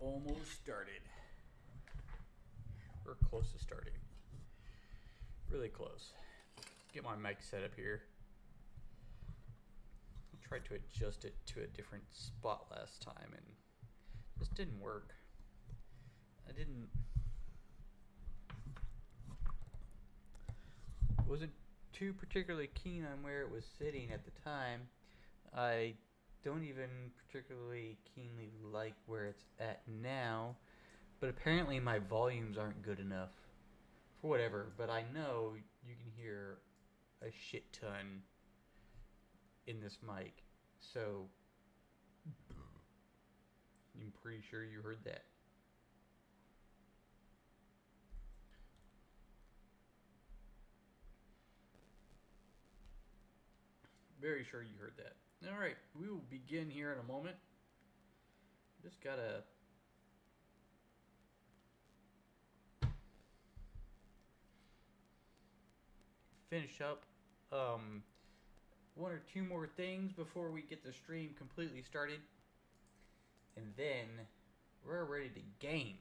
almost started. We're close to starting. Really close. Get my mic set up here. I tried to adjust it to a different spot last time and it just didn't work. Wasn't too particularly keen on where it was sitting at the time. I don't even particularly keenly like where it's at now, but apparently my volumes aren't good enough for whatever, but I know you can hear a shit ton in this mic, so I'm pretty sure you heard that. Very sure you heard that. Alright, we will begin here in a moment. Just gotta finish up one or two more things before we get the stream completely started. And then we're ready to game.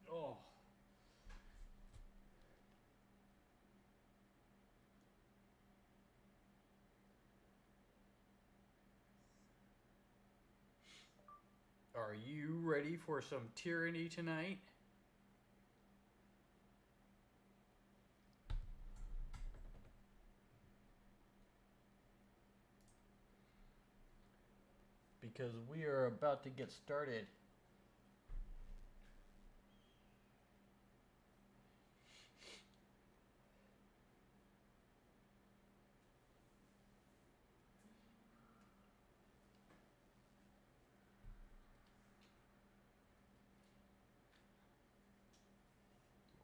Oh. Are you ready for some tyranny tonight? Because we are about to get started.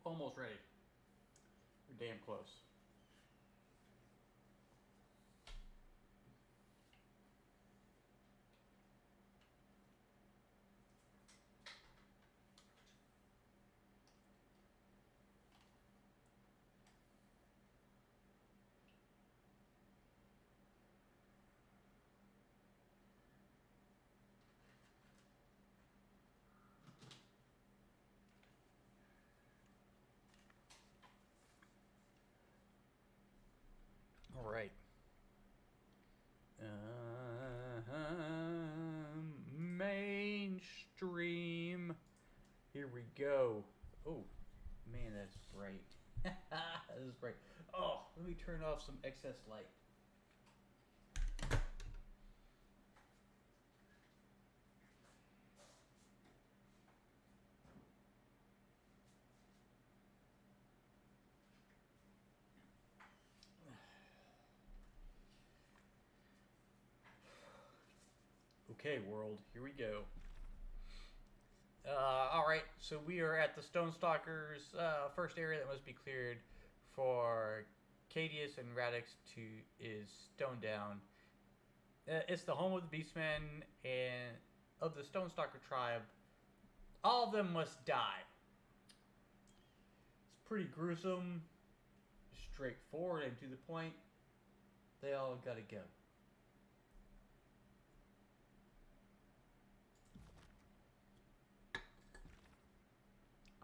Almost ready. We're damn close. Let me turn off some excess light. Okay, world, here we go. Alright, so we are at the Stonestalkers' first area that must be cleared for Cadius and Radix is stoned down. It's the home of the Beastmen and of the Stonestalker tribe. All of them must die. It's pretty gruesome, straightforward, and to the point. They all gotta go.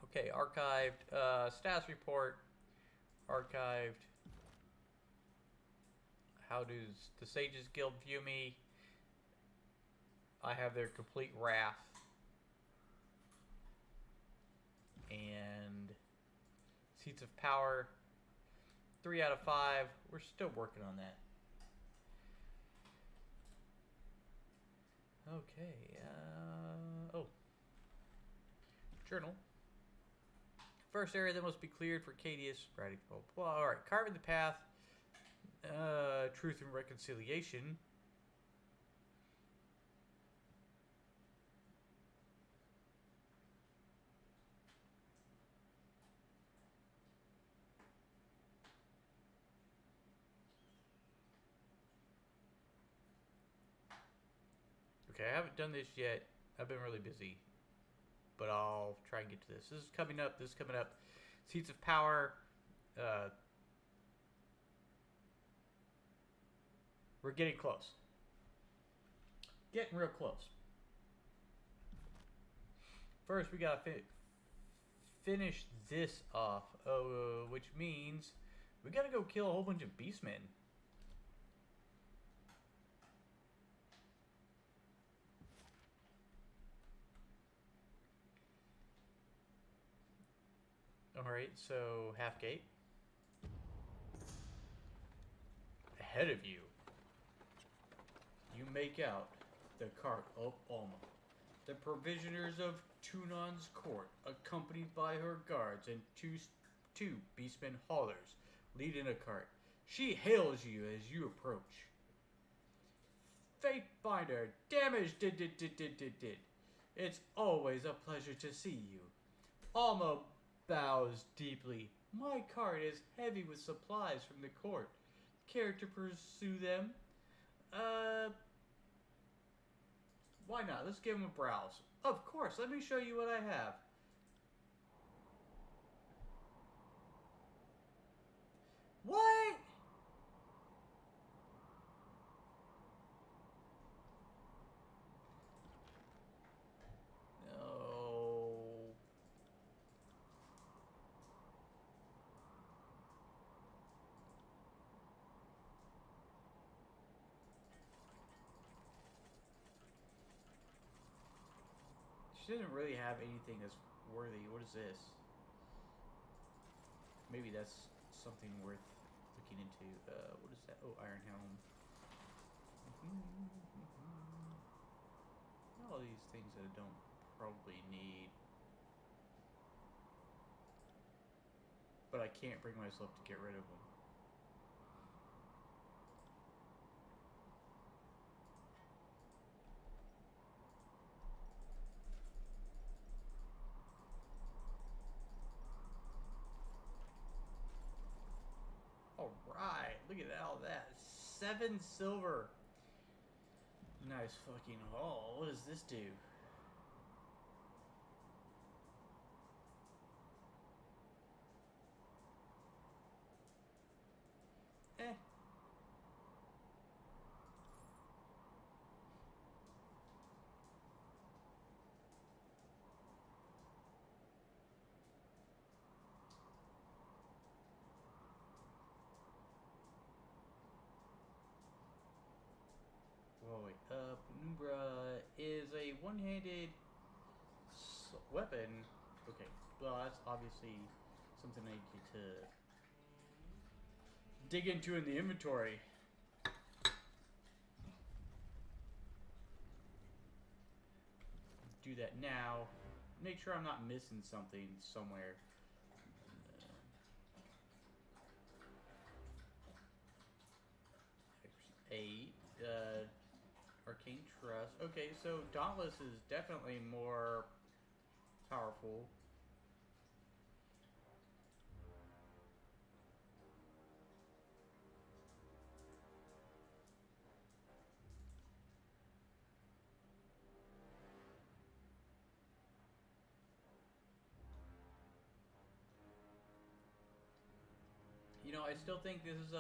Okay, archived. Status report. Archived. How does the Sages Guild view me? I have their complete wrath. And seats of power. 3 out of 5. We're still working on that. Okay. Oh. Journal. First area that must be cleared for Cadius. Well, alright. Carving the path. Truth and reconciliation. Okay, I haven't done this yet. I've been really busy. But I'll try and get to this. This is coming up. This is coming up. Seats of power. We're getting close. Getting real close. First, we gotta finish this off. Which means we gotta go kill a whole bunch of beastmen. Alright, so Halfgate. Ahead of you, you make out the cart of Alma, the provisioners of Tunon's court, accompanied by her guards and two beastmen haulers, lead in a cart. She hails you as you approach. Fatebinder, damage did. It's always a pleasure to see you. Alma bows deeply. My cart is heavy with supplies from the court. Care to pursue them? Why not? Let's give them a browse. Of course, let me show you what I have. What? No. She doesn't really have anything that's worthy. What is this? Maybe that's something worth looking into. What is that? Oh, Iron Helm. All these things that I don't probably need. But I can't bring myself to get rid of them. Alright, look at all that. 7 silver. Nice fucking haul. What does this do? Eh. Oh wait, Penumbra is a one-handed weapon. Okay, well that's obviously something I get to dig into in the inventory. Do that now. Make sure I'm not missing something somewhere. 8. Arcane Trust. Okay, so Dauntless is definitely more powerful. You know, I still think this is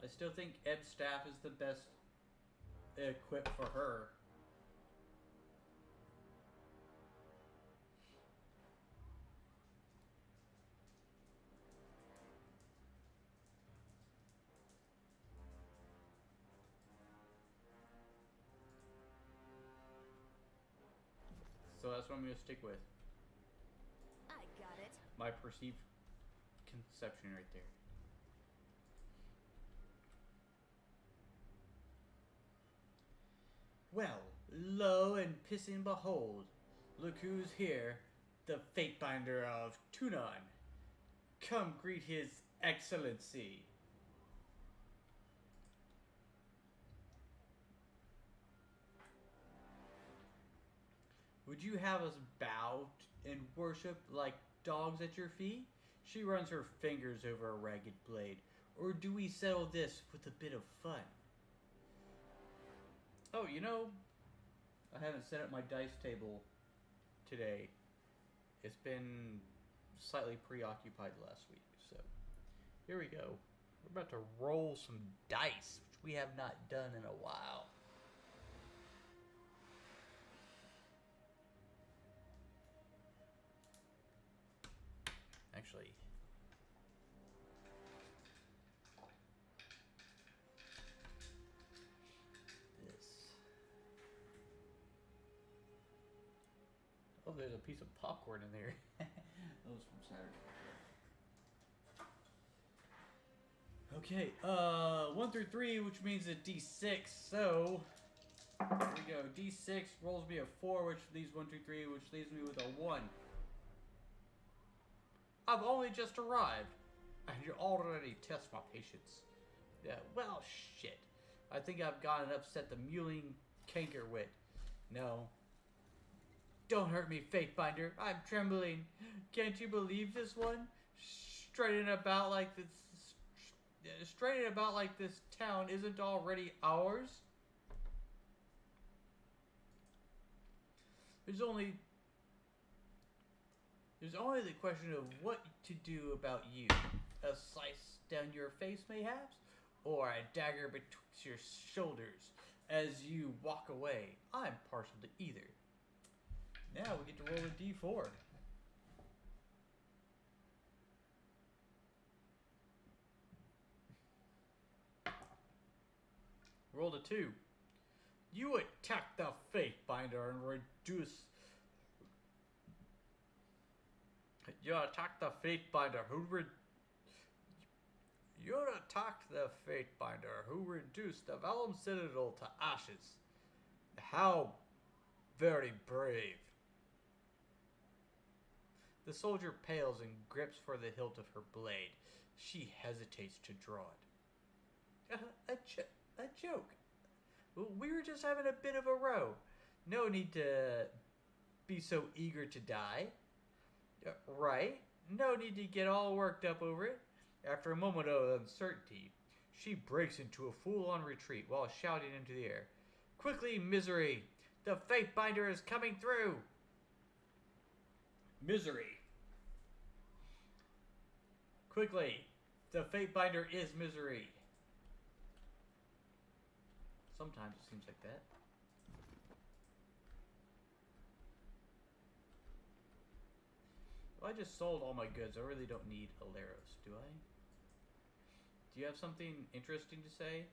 I still think Eb's staff is the best equipped for her. So that's what I'm gonna stick with. I got it. My perceived conception right there. Well, lo and piss and behold, look who's here, the Fate Binder of Tunon. Come greet his excellency. Would you have us bow and worship like dogs at your feet? She runs her fingers over a ragged blade. Or do we settle this with a bit of fun? Oh, you know, I haven't set up my dice table today. It's been slightly preoccupied last week, so here we go. We're about to roll some dice, which we have not done in a while. Actually, this. Oh, there's a piece of popcorn in there. That was from Saturday. Okay, 1 through 3, which means a D6. So here we go. D6 rolls me a 4, which leaves 1, 2, 3, which leaves me with a 1. I've only just arrived, and you already test my patience. Yeah, well, shit. I think I've gotten upset the mewling cankerwit. No. Don't hurt me, Fate Binder. I'm trembling. Can't you believe this one? Straining about like this town isn't already ours? There's only the question of what to do about you. A slice down your face, mayhaps? Or a dagger betwixt your shoulders as you walk away. I'm partial to either. Now we get to roll a d4. Rolled a 2. You attack the Fate Binder and reduce... You attack the Fate Binder who reduced the Vellum Citadel to ashes. How very brave. The soldier pales and grips for the hilt of her blade. She hesitates to draw it. A joke. We were just having a bit of a row. No need to be so eager to die. Right? No need to get all worked up over it. After a moment of uncertainty, she breaks into a full-on retreat while shouting into the air. Quickly, Misery! The Fate Binder is coming through! Misery. Quickly! The Fate Binder is Misery. Sometimes it seems like that. Well, I just sold all my goods. I really don't need Aleros, do I? Do you have something interesting to say?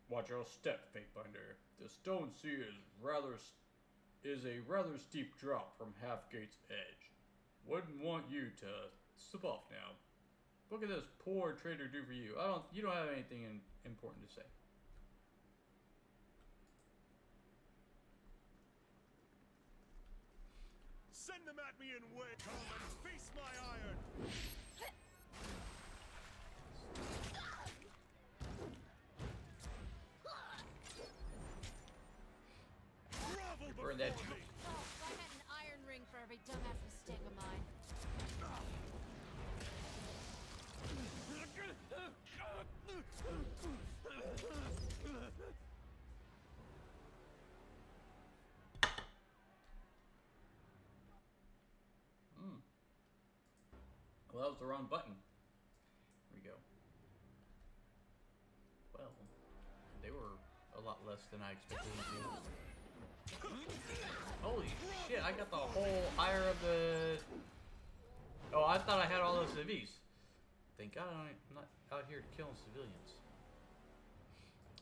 Watch your step, Fate Binder. The stone sea is rather is a rather steep drop from Halfgate's edge. Wouldn't want you to slip off now. What can this poor trader do for you? You don't have anything important to say. Send them at me in way. Come and face my iron. Grovel Burn before that. me. Oh, if I had an iron ring for every dumbass mistake of mine. Well, that was the wrong button. Here we go. Well, they were a lot less than I expected them to be. Holy shit, I got the whole ire of the... Oh, I thought I had all those civvies. Thank God I'm not out here killing civilians.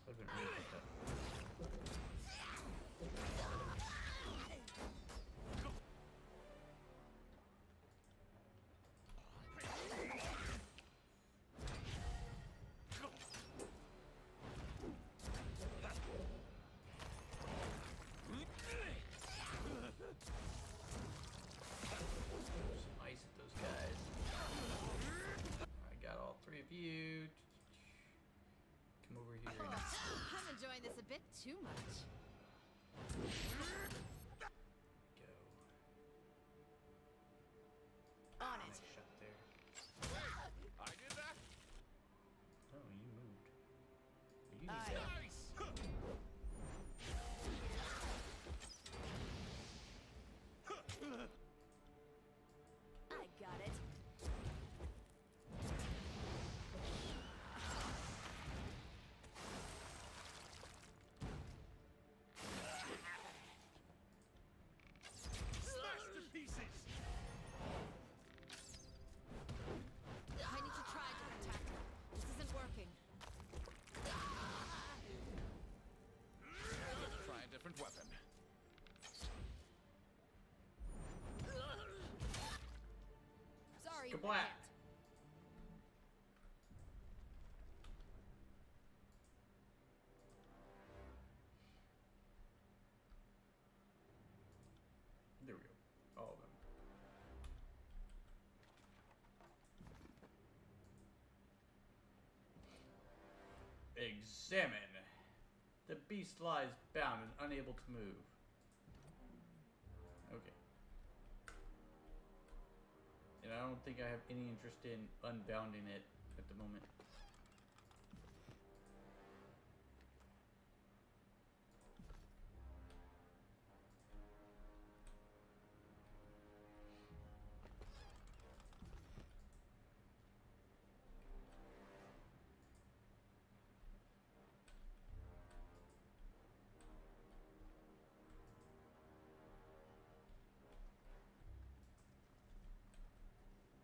Would have been really fucked up. Some ice at those guys. I got all three of you. Come over here. Oh, I'm enjoying this a bit too much. Go. On it. Nice shot there. I did that. Oh, you moved. You need Aye. that. Nice. I got it. Smashed to pieces. I need to try a different tactic. This isn't working. Let's try a different weapon. Sorry, I Kablat. can't. There we go. All of them. Examine. The beast lies bound and unable to move. Okay. And I don't think I have any interest in unbounding it at the moment.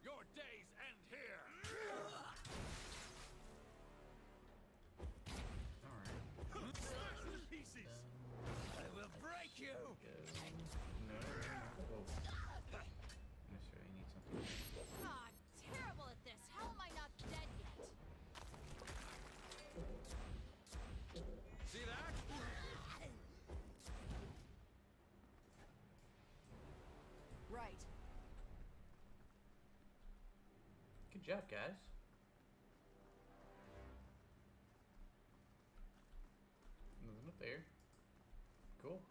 Your days end here. Alright. Smashed to pieces. I will break you. No. Whoa. Necessarily need something. Ah, I'm terrible at this. How am I not dead yet? See that? Right. Good job, guys. Nothing up there. Cool.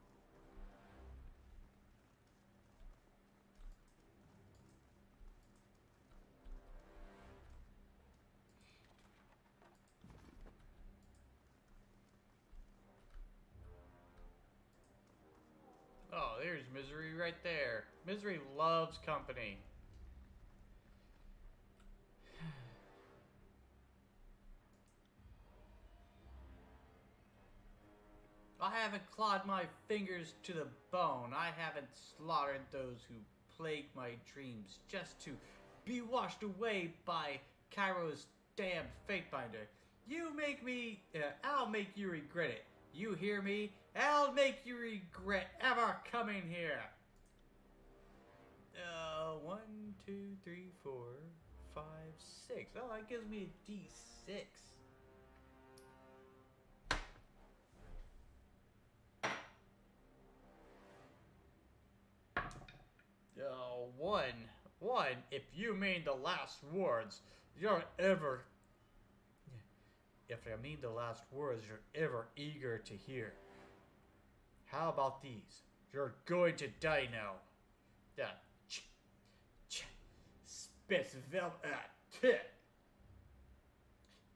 Oh, there's Misery right there. Misery loves company. I haven't clawed my fingers to the bone. I haven't slaughtered those who plague my dreams just to be washed away by Cairo's damned fate binder. You make me... I'll make you regret it. You hear me? I'll make you regret ever coming here. 1, 2, 3, 4, 5, 6. Oh, that gives me a D6. One. If you mean the last words you're ever eager to hear. How about these? You're going to die now. Yeah.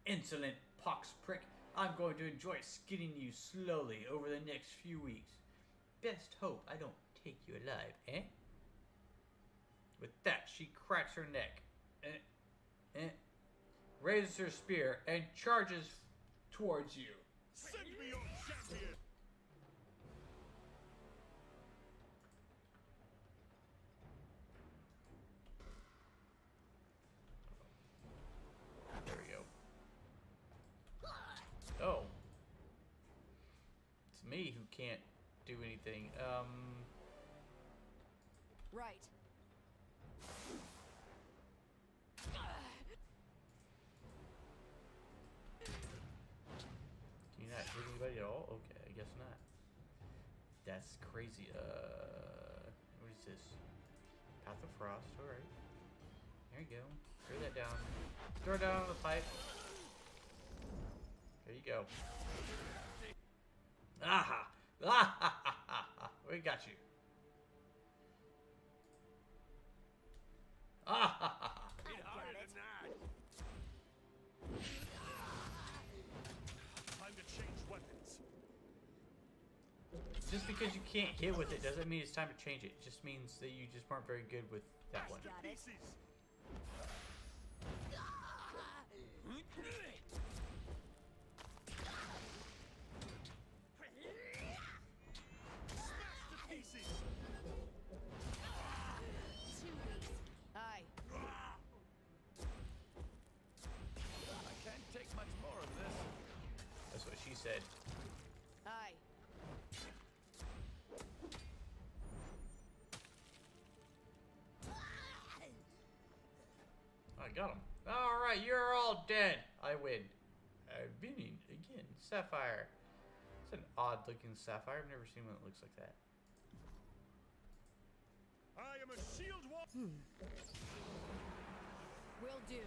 Insolent pox prick. I'm going to enjoy skinning you slowly over the next few weeks. Best hope I don't take you alive, eh? With that, she cracks her neck, raises her spear, and charges towards you. Send me your champion! There we go. Oh. It's me who can't do anything. Right. Can you not hit anybody at all? Okay, I guess not. That's crazy. What is this? Path of Frost. Alright. There you go. Throw that down. Throw it down on the pipe. There you go. Aha! We got you. Hit harder than that! Time to change weapons. Just because you can't hit with it doesn't mean it's time to change it. It just means that you just weren't very good with that one. Got it. Pieces. Smash to pieces. Too easy. Aye. I can't take much more of this. That's what she said. Aye. I got him. Alright, you're all dead. I win. Winning again. Sapphire. It's an odd looking sapphire. I've never seen one that looks like that. I am a shield wall. Will do.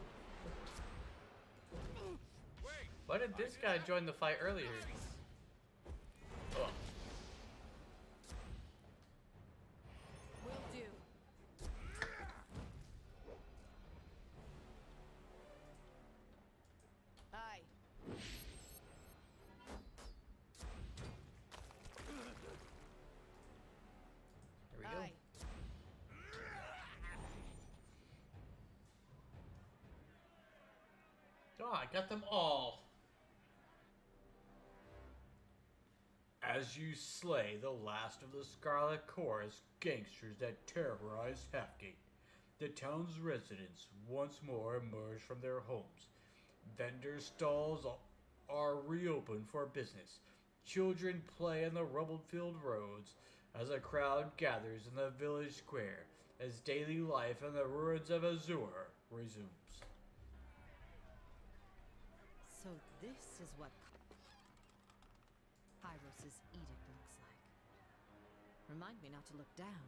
Wait. Why did this guy join the fight earlier? Oh. Will do. Aye. There we go. Aye. Oh, I got them all. As you slay the last of the Scarlet Chorus gangsters that terrorized Halfgate, the town's residents once more emerge from their homes. Vendor stalls are reopened for business. Children play on the rubble-filled roads as a crowd gathers in the village square as daily life in the ruins of Azure resumes. So this is what Kairos' edict looks like. Remind me not to look down.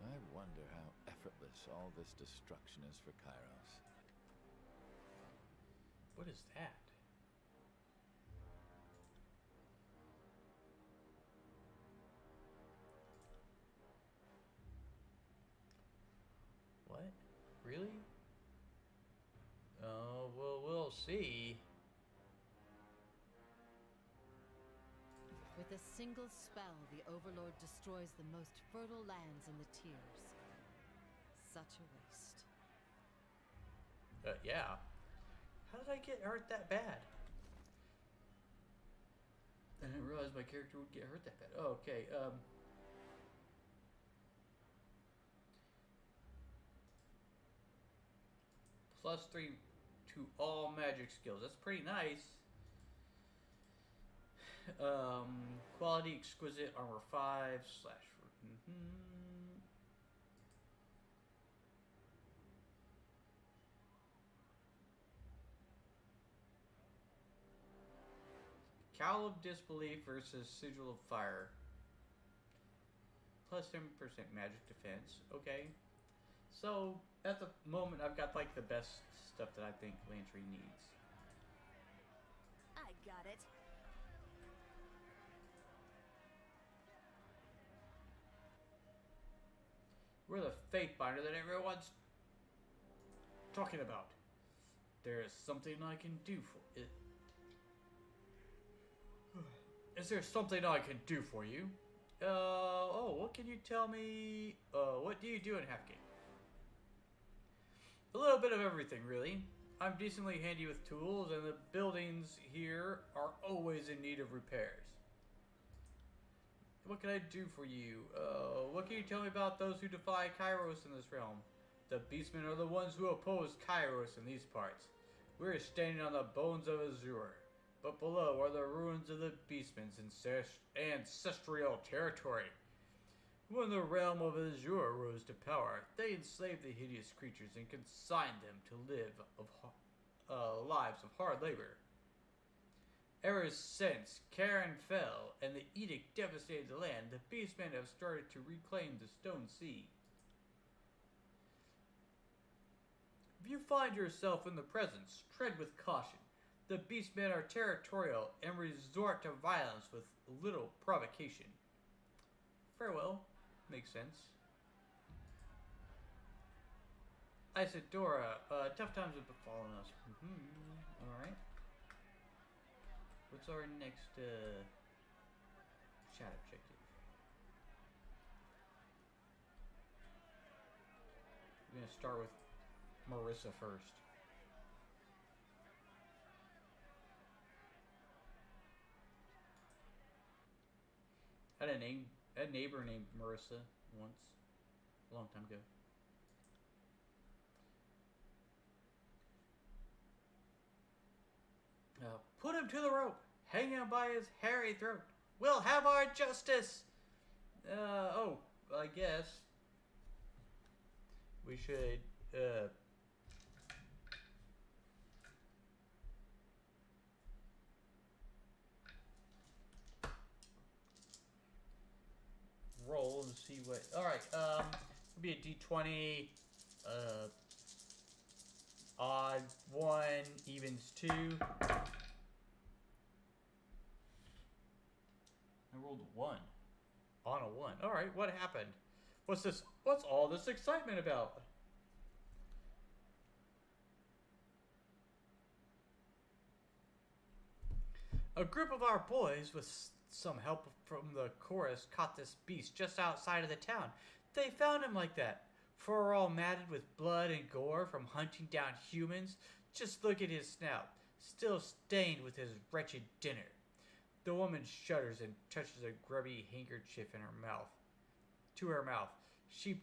I wonder how effortless all this destruction is for Kairos. What is that? What? Really? Oh, well, we'll see. With a single spell, the Overlord destroys the most fertile lands in the tiers. Such a waste. Yeah. How did I get hurt that bad? I didn't realize my character would get hurt that bad. Oh, okay, +3 to all magic skills. That's pretty nice. Quality exquisite armor 5 slash. Cowl of Disbelief versus Sigil of Fire. Plus 10% magic defense. Okay. So, at the moment, I've got like the best stuff that I think Lantry needs. I got it. We're the Fate Binder that everyone's talking about. There is something I can do for it. Is there something I can do for you? What can you tell me? What do you do in Halfgate? A little bit of everything, really. I'm decently handy with tools, and the buildings here are always in need of repairs. What can I do for you? What can you tell me about those who defy Kairos in this realm? The beastmen are the ones who oppose Kairos in these parts. We're standing on the bones of Azure, but below are the ruins of the beastmen's ancestral territory. When the realm of Azure rose to power, they enslaved the hideous creatures and consigned them to live lives of hard labor. Ever since Karen fell and the edict devastated the land, the beastmen have started to reclaim the Stone Sea. If you find yourself in the presence, tread with caution. The beastmen are territorial and resort to violence with little provocation. Farewell. Makes sense. Isadora, tough times have befallen us. Alright. What's our next chat objective? We're gonna start with Marissa first. I had a neighbor named Marissa once, a long time ago. Put him to the rope. Hang him by his hairy throat. We'll have our justice. I guess we should roll and see what. All right, it'll be a D20. Odd 1 evens 2. I rolled a 1 on a 1. All right, what happened? What's this? What's all this excitement about? A group of our boys, with some help from the chorus, caught this beast just outside of the town. They found him like that. For we're all matted with blood and gore from hunting down humans. Just look at his snout, still stained with his wretched dinner. The woman shudders and touches a grubby handkerchief in her mouth. To her mouth. She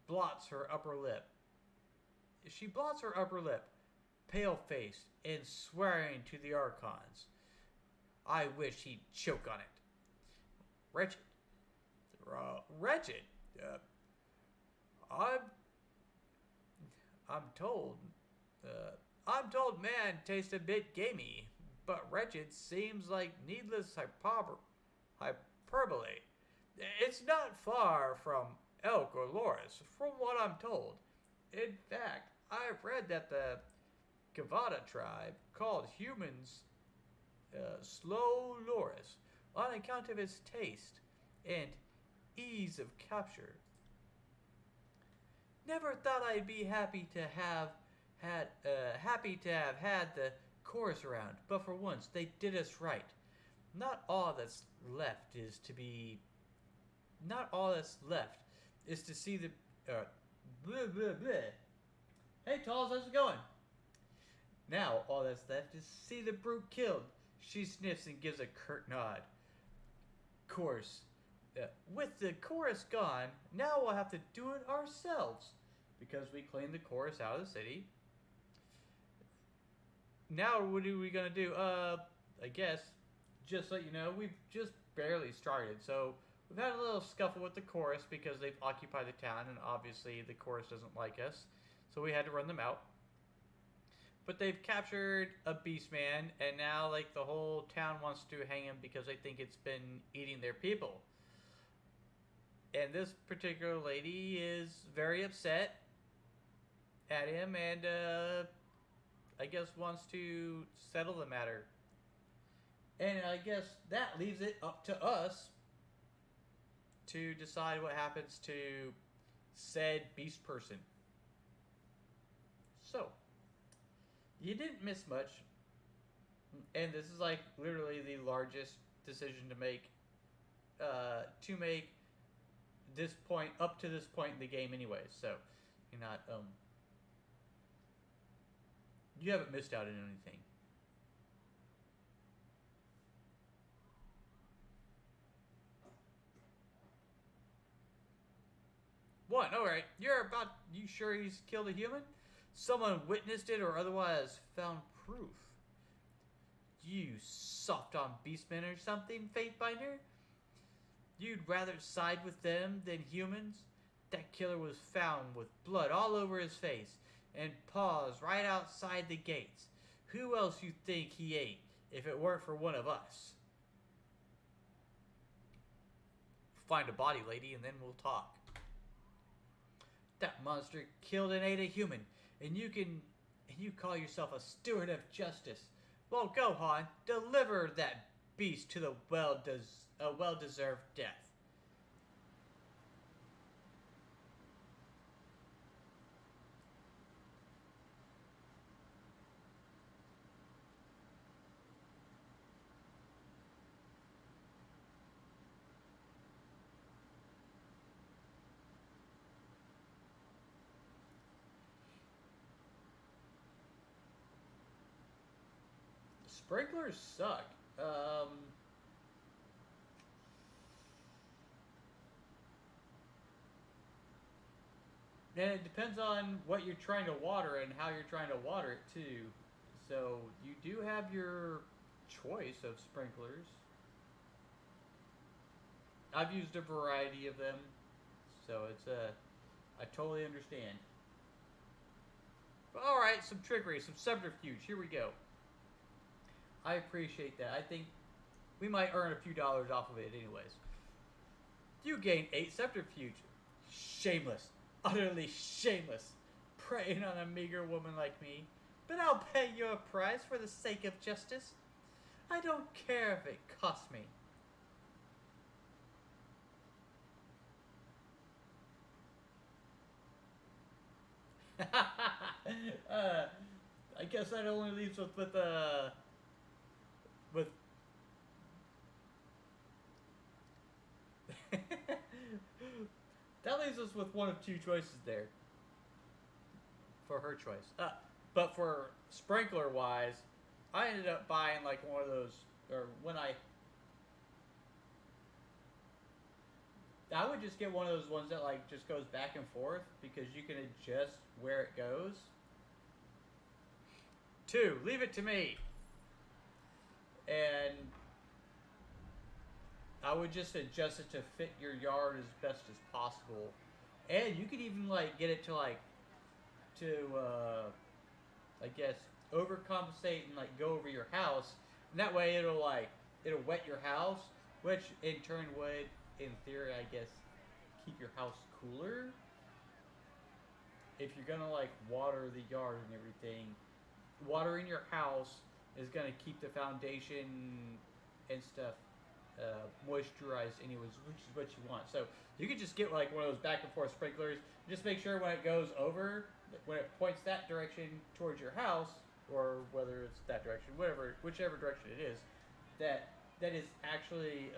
blots her upper lip. She blots her upper lip, pale-faced and swearing to the archons. I wish he'd choke on it. Wretched. Wretched. I'm told man tastes a bit gamey, but wretched seems like needless hyperbole. It's not far from elk or loris, from what I'm told. In fact, I've read that the Kavada tribe called humans slow loris on account of its taste and ease of capture. Never thought I'd be happy to have had the chorus around, but for once they did us right. Not all that's left is to see the bleh, bleh, bleh. Hey Talls, how's it going? Now all that's left is to see the brute killed. She sniffs and gives a curt nod. Course. With the chorus gone, now we'll have to do it ourselves. Because we claimed the chorus out of the city. Now what are we gonna do? I guess, just so you know, we've just barely started. So we've had a little scuffle with the chorus because they've occupied the town, and obviously the chorus doesn't like us. So we had to run them out. But they've captured a beast man, and now like the whole town wants to hang him because they think it's been eating their people. And this particular lady is very upset at him, and I guess wants to settle the matter. And I guess that leaves it up to us to decide what happens to said beast person. So, you didn't miss much. And this is like literally the largest decision to make this point up to this point in the game anyway. So, you're not you haven't missed out on anything. What? Alright. You sure he's killed a human? Someone witnessed it or otherwise found proof. You soft on beastmen or something, Fatebinder? You'd rather side with them than humans? That killer was found with blood all over his face and paws right outside the gates. Who else you think he ate if it weren't for one of us? Find a body, lady, and then we'll talk. That monster killed and ate a human, and you call yourself a steward of justice. Well, go, Han, deliver that beast to the well-deserved death. Sprinklers suck. And it depends on what you're trying to water and how you're trying to water it too. So you do have your choice of sprinklers. I've used a variety of them, so I totally understand. But all right, some trickery, some subterfuge. Here we go. I appreciate that. I think we might earn a few dollars off of it anyways. You gain 8 subterfuge. Shameless. Utterly shameless. Preying on a meager woman like me. But I'll pay you a price for the sake of justice. I don't care if it costs me. I guess that only leaves us with that leaves us with one of two choices there for her choice. But for sprinkler wise, I ended up buying like one of those, or when I would just get one of those ones that like just goes back and forth because you can adjust where it goes. 2, leave it to me. And I would just adjust it to fit your yard as best as possible. And you could even like get it to I guess overcompensate and like go over your house. And that way it'll wet your house, which in turn would, in theory, I guess, keep your house cooler. If you're gonna like water the yard and everything, watering your house is gonna keep the foundation and stuff moisturized anyways, which is what you want. So you could just get like one of those back and forth sprinklers. Just make sure when it goes over, when it points that direction towards your house, or whether it's that direction, whichever direction it is, that is actually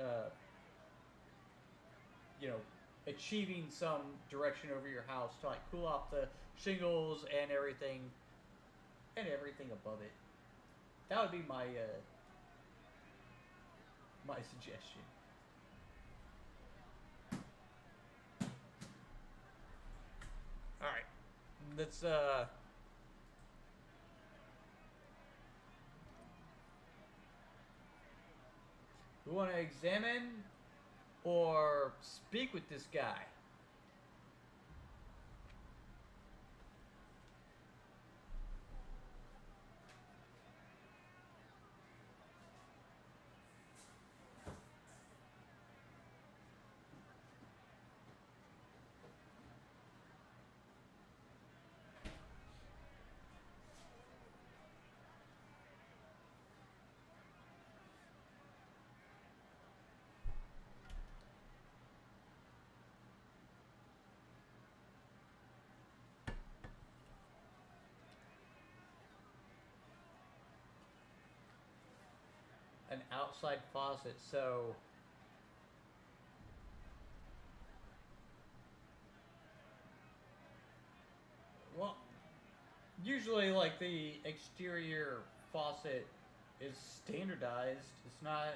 achieving some direction over your house to like cool off the shingles and everything above it. That would be my my suggestion. All right, let's want to examine or speak with this guy? An outside faucet, so well, usually like the exterior faucet is standardized. It's not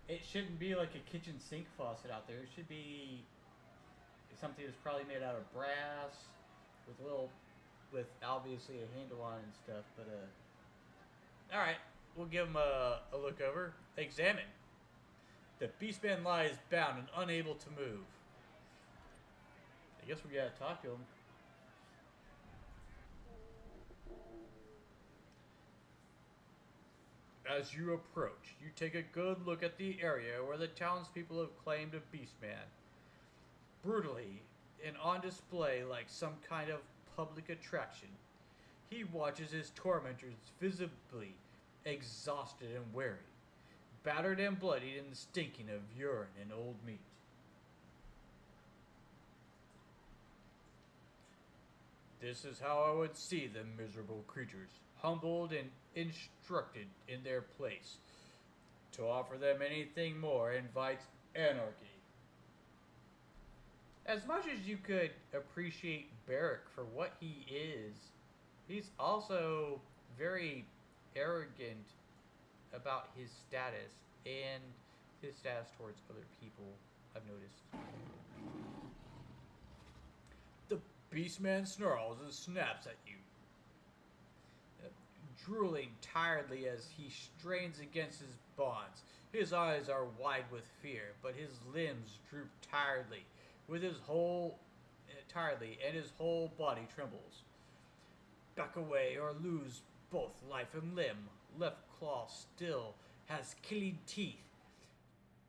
it shouldn't be like a kitchen sink faucet out there. It should be something that's probably made out of brass with a little with obviously a handle on it and stuff, but all right, we'll give him a look over. Examine. The beastman lies bound and unable to move. I guess we gotta talk to him. As you approach, you take a good look at the area where the townspeople have claimed a beastman. Brutally and on display like some kind of public attraction, he watches his tormentors visibly exhausted and weary, battered and bloodied and stinking of urine and old meat. This is how I would see the miserable creatures, humbled and instructed in their place. To offer them anything more invites anarchy. As much as you could appreciate Barrack for what he is, he's also very arrogant about his status and his status towards other people, I've noticed. The beastman snarls and snaps at you, drooling tiredly as he strains against his bonds. His eyes are wide with fear, but his limbs droop tiredly, and his whole body trembles. Back away or lose both life and limb. Left claw still has killing teeth.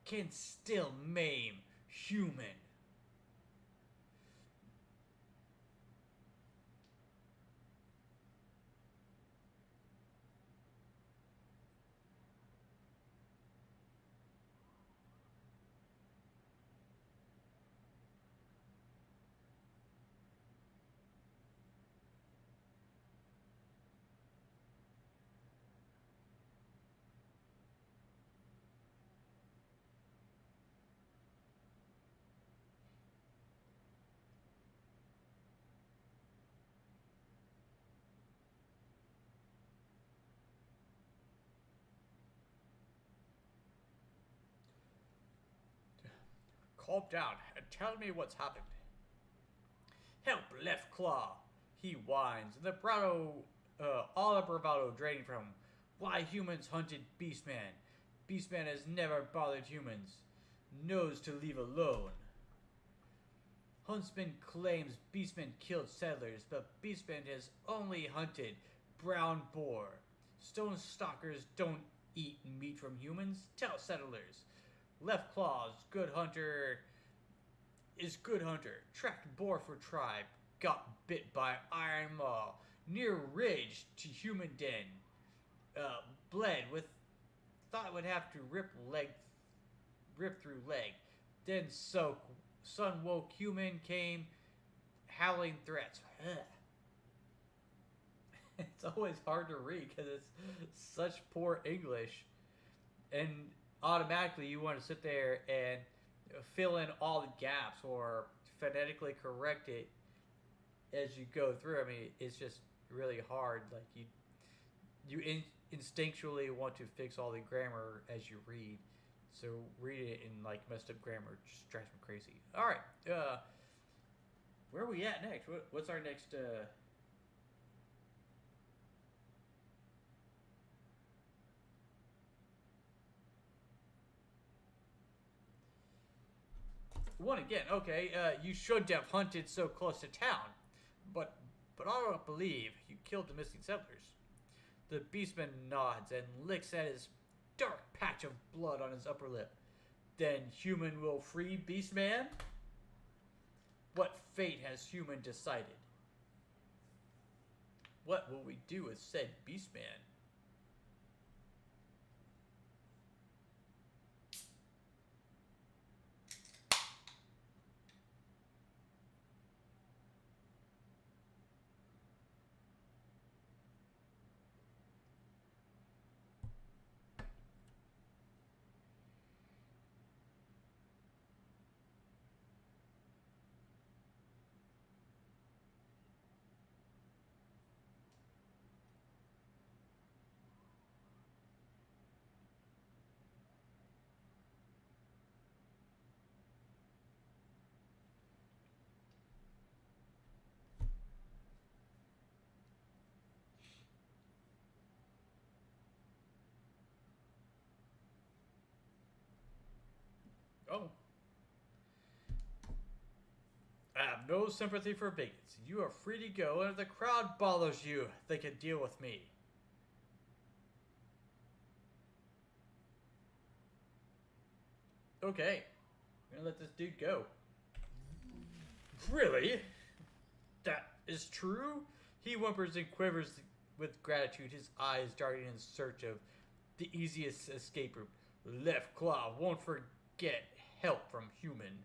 Can still maim human. Calm down and tell me what's happened. Help, left claw, he whines, and the bravado, all the bravado draining from him. Why humans hunted Beastman? Beastman has never bothered humans. Knows to leave alone. Huntsman claims Beastman killed settlers, but Beastman has only hunted brown boar. Stone stalkers don't eat meat from humans. Tell settlers. Left claws, good hunter is good hunter. Tracked boar for tribe. Got bit by iron maw. Near ridge to human den. Bled with thought would have to rip through leg. Then soak. Sun woke human came howling threats. It's always hard to read because it's such poor English. And automatically you want to sit there and fill in all the gaps or phonetically correct it as you go through. I mean, it's just really hard. Like you instinctually want to fix all the grammar as you read. So reading it in like messed up grammar just drives me crazy. All right, where are we at next? What's our next? One again. Okay, you shouldn't have hunted so close to town. But I don't believe you killed the missing settlers. The beastman nods and licks at his dark patch of blood on his upper lip. Then human will free beastman? What fate has human decided? What will we do with said beastman? Oh. I have no sympathy for bigots. You are free to go, and if the crowd bothers you, they can deal with me. Okay. I'm gonna let this dude go. Really? That is true? He whimpers and quivers with gratitude, his eyes darting in search of the easiest escape route. Left claw won't forget help from human.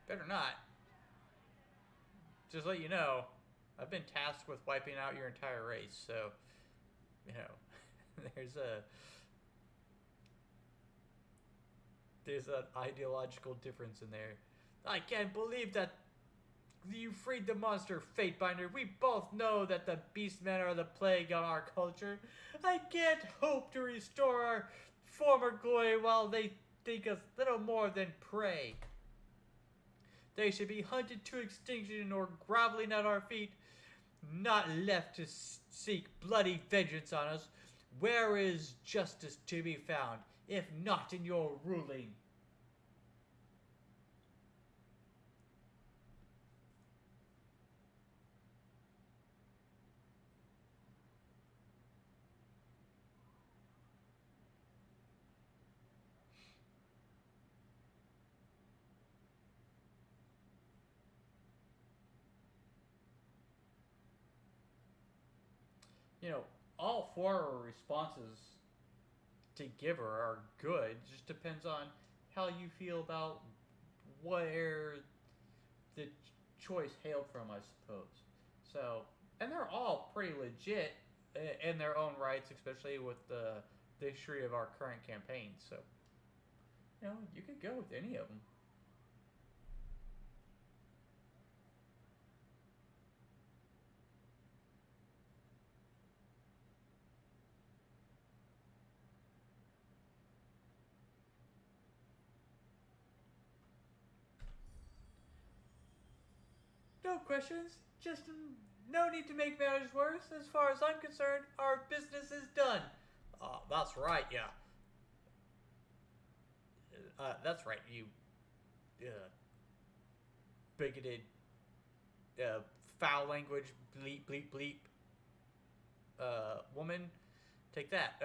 Better not. Just let you know, I've been tasked with wiping out your entire race, so, you know, there's an ideological difference in there. I can't believe that you freed the monster, Fatebinder. We both know that the beastmen are the plague on our culture. I can't hope to restore our former glory while they think us little more than prey. They should be hunted to extinction or groveling at our feet, not left to seek bloody vengeance on us. Where is justice to be found, if not in your ruling? You know, all four responses to Giver are good. It just depends on how you feel about where the choice hailed from, I suppose. So, and they're all pretty legit in their own rights, especially with the history of our current campaign. So, you know, you could go with any of them. No questions. Just no need to make matters worse. As far as I'm concerned, our business is done. That's right, yeah. That's right, you bigoted, foul language, bleep, bleep, bleep, woman. Take that.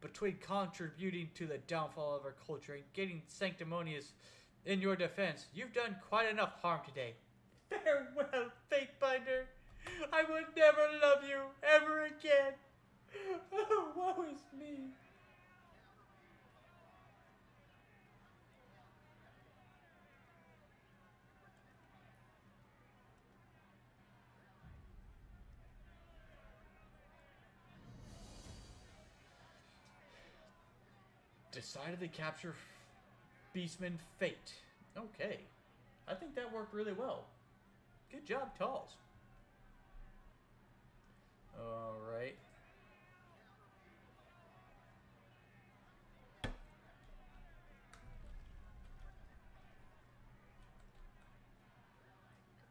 Between contributing to the downfall of our culture and getting sanctimonious in your defense, you've done quite enough harm today. Farewell, Fatebinder. I will never love you ever again. Oh, woe is me. Decided to capture Beastman Fate. Okay. I think that worked really well. Good job, Talls. Alright.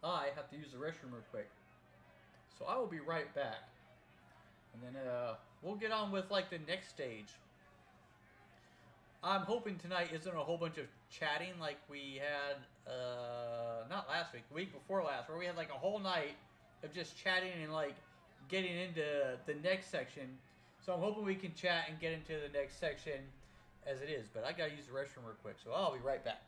I have to use the restroom real quick. So I will be right back. And then we'll get on with like the next stage. I'm hoping tonight isn't a whole bunch of chatting like we had not last week, the week before last, where we had like a whole night of just chatting and like getting into the next section. So I'm hoping we can chat and get into the next section as it is. But I gotta use the restroom real quick, so I'll be right back.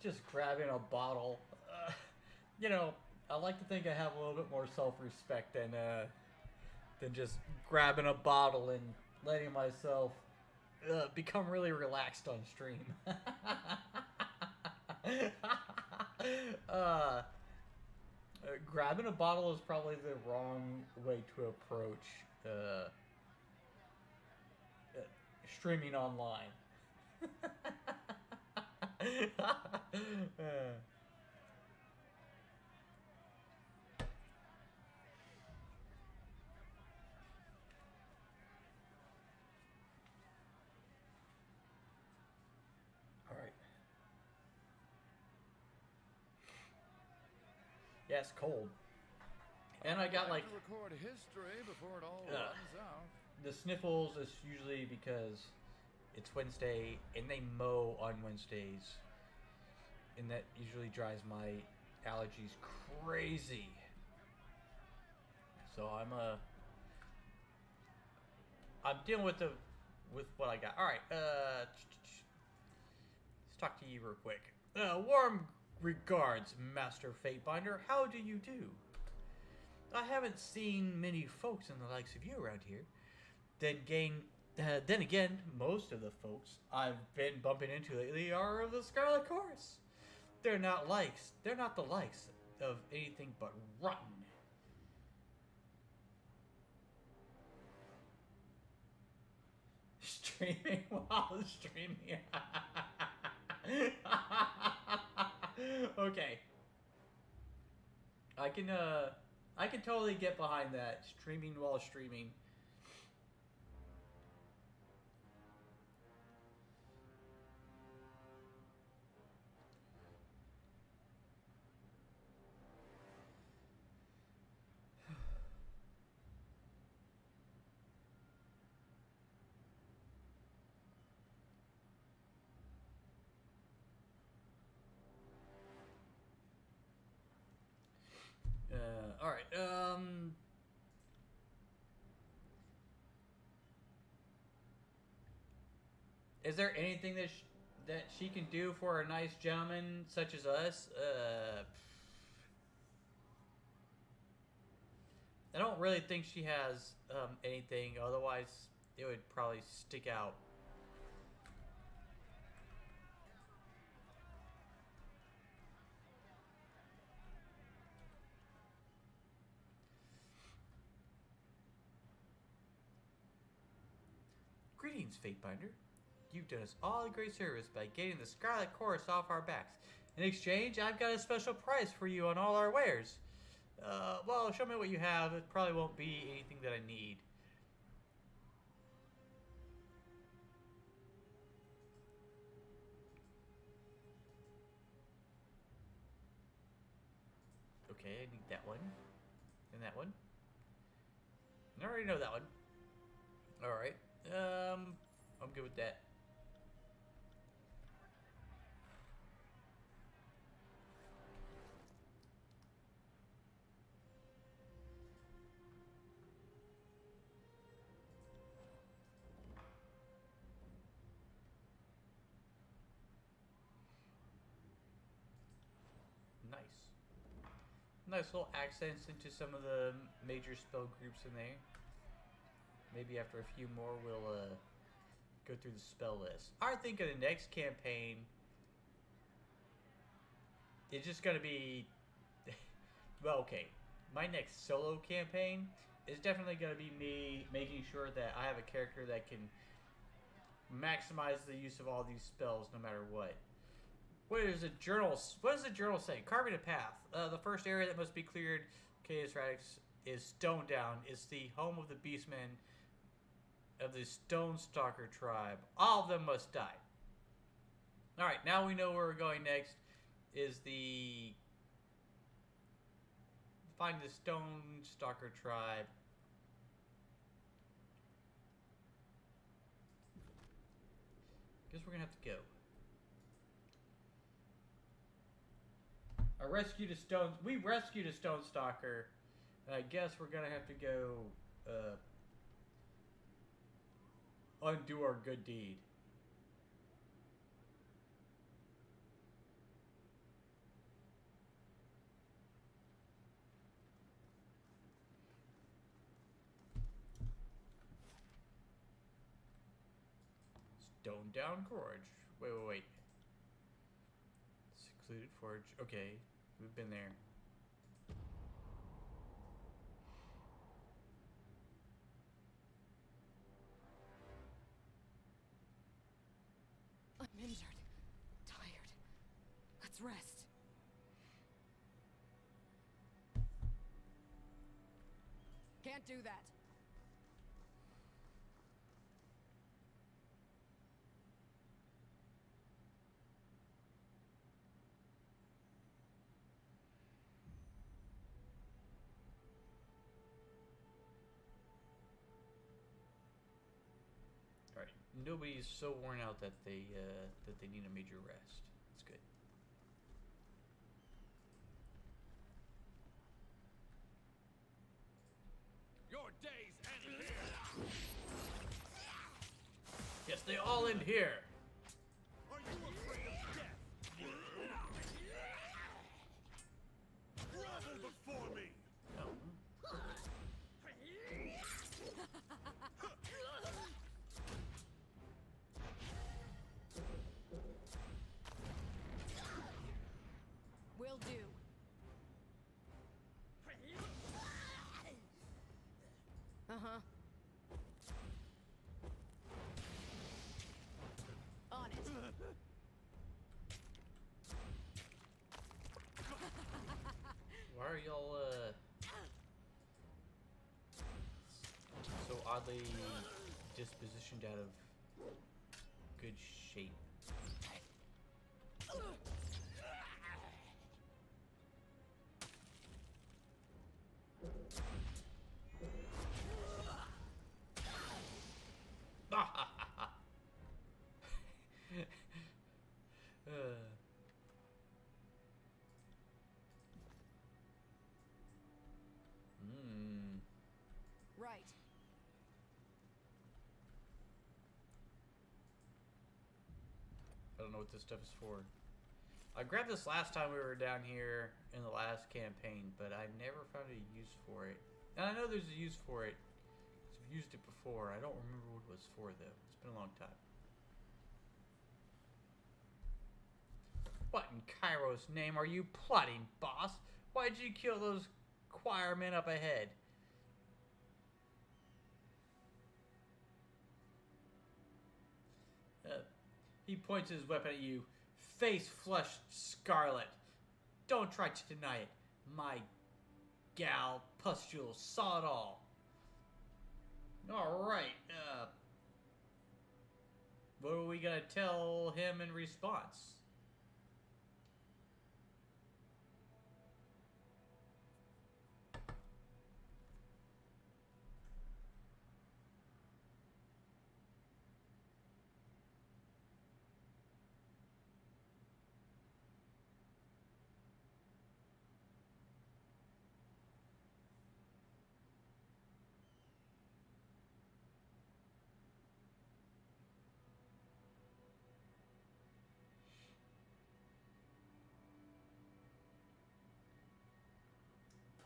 Just grabbing a bottle. You know, I like to think I have a little bit more self-respect than just grabbing a bottle and letting myself become really relaxed on stream. uh, Grabbing a bottle is probably the wrong way to approach uh, streaming online. All right. Yeah, it's cold. And I got like to record history before it all uh, runs out. the sniffles is usually because it's Wednesday and they mow on Wednesdays, and that usually drives my allergies crazy. So I'm dealing with what I got. All right. Let's talk to you real quick. Warm regards, Master Fatebinder. How do you do? I haven't seen many folks in the likes of you around here. Then again, most of the folks I've been bumping into lately are of the Scarlet Chorus. They're not the likes of anything but rotten. Streaming while streaming. Okay. I can totally get behind that. Streaming while streaming. All right. Is there anything that she can do for a nice gentleman such as us? I don't really think she has anything. Otherwise, it would probably stick out. Greetings, Fatebinder. You've done us all a great service by getting the Scarlet Chorus off our backs. In exchange, I've got a special price for you on all our wares. Well, show me what you have. It probably won't be anything that I need. Okay, I need that one. And that one. I already know that one. Alright. I'm good with that. Nice. Nice little accents into some of the major spell groups in there. Maybe after a few more we'll go through the spell list. I think in the next campaign it's just gonna be well, okay. My next solo campaign is definitely gonna be me making sure that I have a character that can maximize the use of all these spells no matter what. What does the journal say? Carving a path. The first area that must be cleared, Chaos Radix, is Stone Down. It's the home of the beastmen of the Stone Stalker tribe. All of them must die. Alright, now we know where we're going next. Is the... Find the Stone Stalker tribe. Guess we're gonna have to go. We rescued a Stone Stalker. And I guess we're gonna have to go undo our good deed. Stone Down Gorge. Wait. Secluded Forge. Okay, we've been there. I'm injured. Tired. Let's rest. Can't do that. Alright, nobody's so worn out that they need a major rest. That's good. all end here. Are you afraid of death? Grovel before me! Will do. Uh-huh. On it. Why are y'all so oddly dispositioned out of good shape? Right. I don't know what this stuff is for. I grabbed this last time we were down here in the last campaign, but I never found a use for it. And I know there's a use for it, 'cause I've used it before. I don't remember what it was for, though. It's been a long time. What in Cairo's name are you plotting, boss? Why did you kill those choir men up ahead? He points his weapon at you, face flushed scarlet. Don't try to deny it. My gal pustules saw it all. Alright, what are we gonna tell him in response?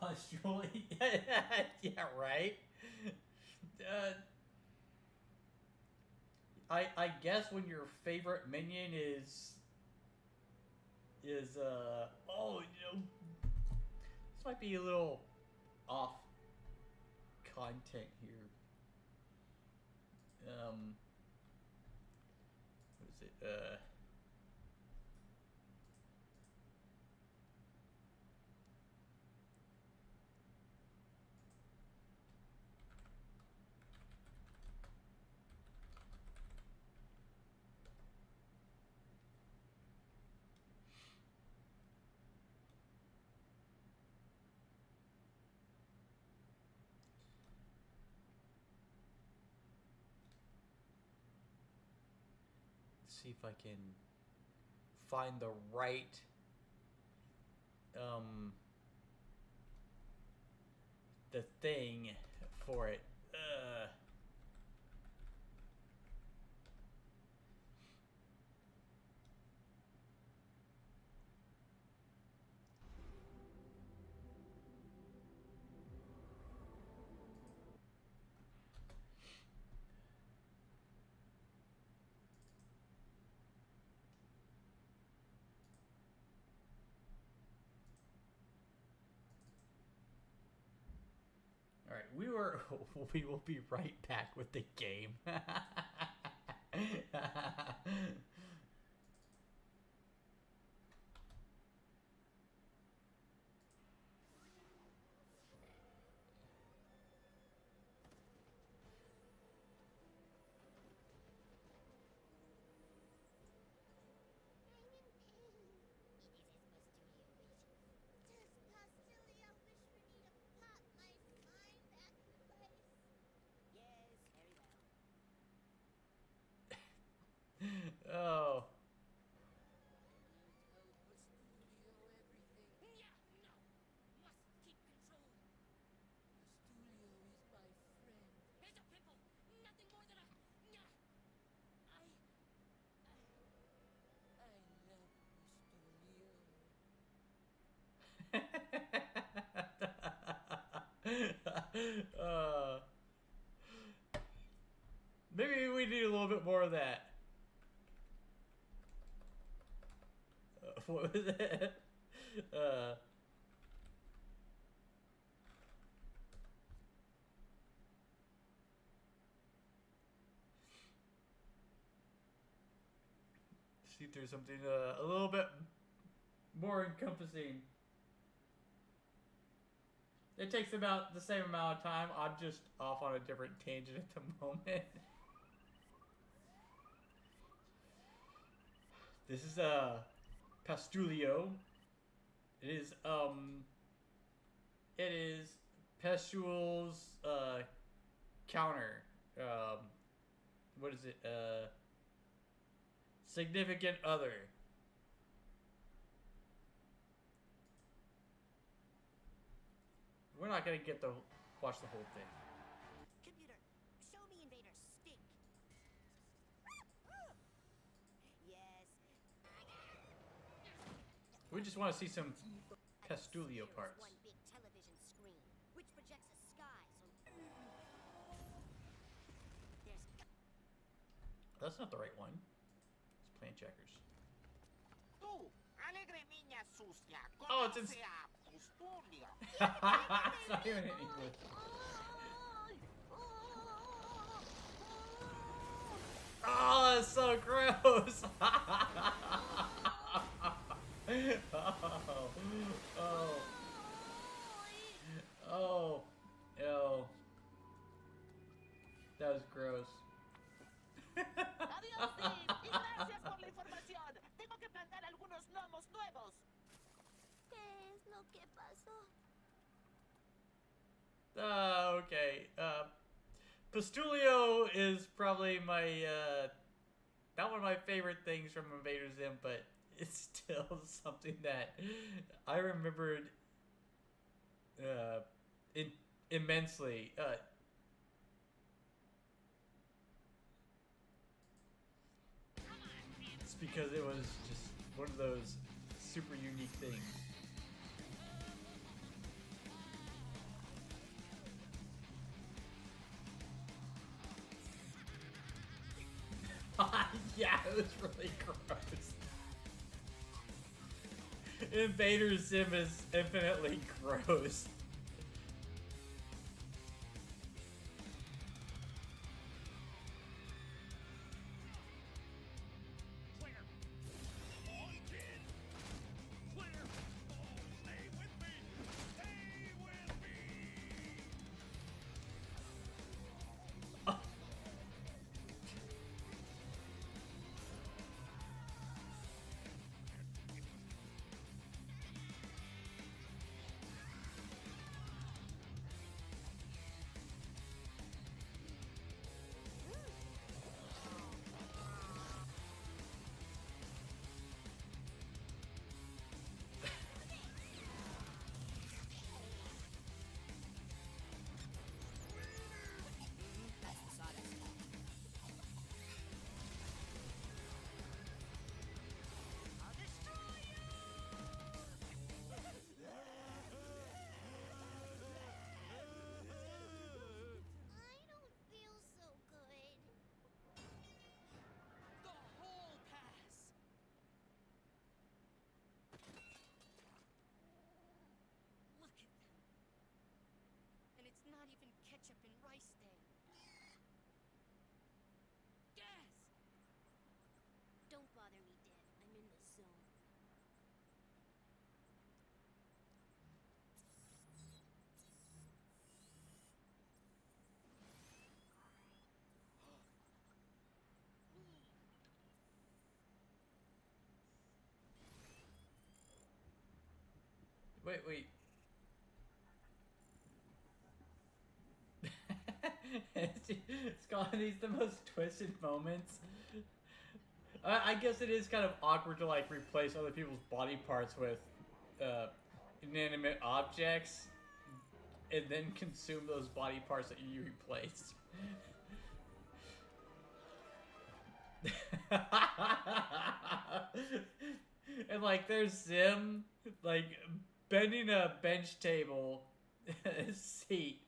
Pustule? Yeah, right. I guess when your favorite minion is oh, you know, this might be a little off content here. What is it? See if I can find the right the thing for it. All right, we will be right back with the game. Maybe we need a little bit more of that. What was it? See if there's something a little bit more encompassing. It takes about the same amount of time. I'm just off on a different tangent at the moment. This is Pastulio. It is Pestul's counter. What is it? Significant other. We're not gonna get to watch the whole thing. Computer, show me invaders stink. Yes. We just want to see some Pastulio parts. One big television screen, which projects a sky. So there's That's not the right one. It's plant checkers. Oh, it's in. It's not even in English. Oh, that's so gross. Oh, ew. That was gross. Adiós, Steve, y gracias por la información. Tengo que plantar algunos gnomos nuevos. ¿Qué es lo que pasó? Okay. Pastulio is probably my, not one of my favorite things from Invader Zim, but it's still something that I remembered, immensely. It's because it was just one of those super unique things. Yeah, it was really gross. Invader Zim is infinitely gross. Clear. Come on, kid. Clear. Stay with me. Stay with me. I don't feel so good. The whole pass. Look at them. And it's not even ketchup and rice day. Gas! Don't bother me, Dad. I'm in the zone. Wait. It's got these the most twisted moments. I guess it is kind of awkward to like replace other people's body parts with inanimate objects and then consume those body parts that you replaced. And like there's Zim like bending a bench table seat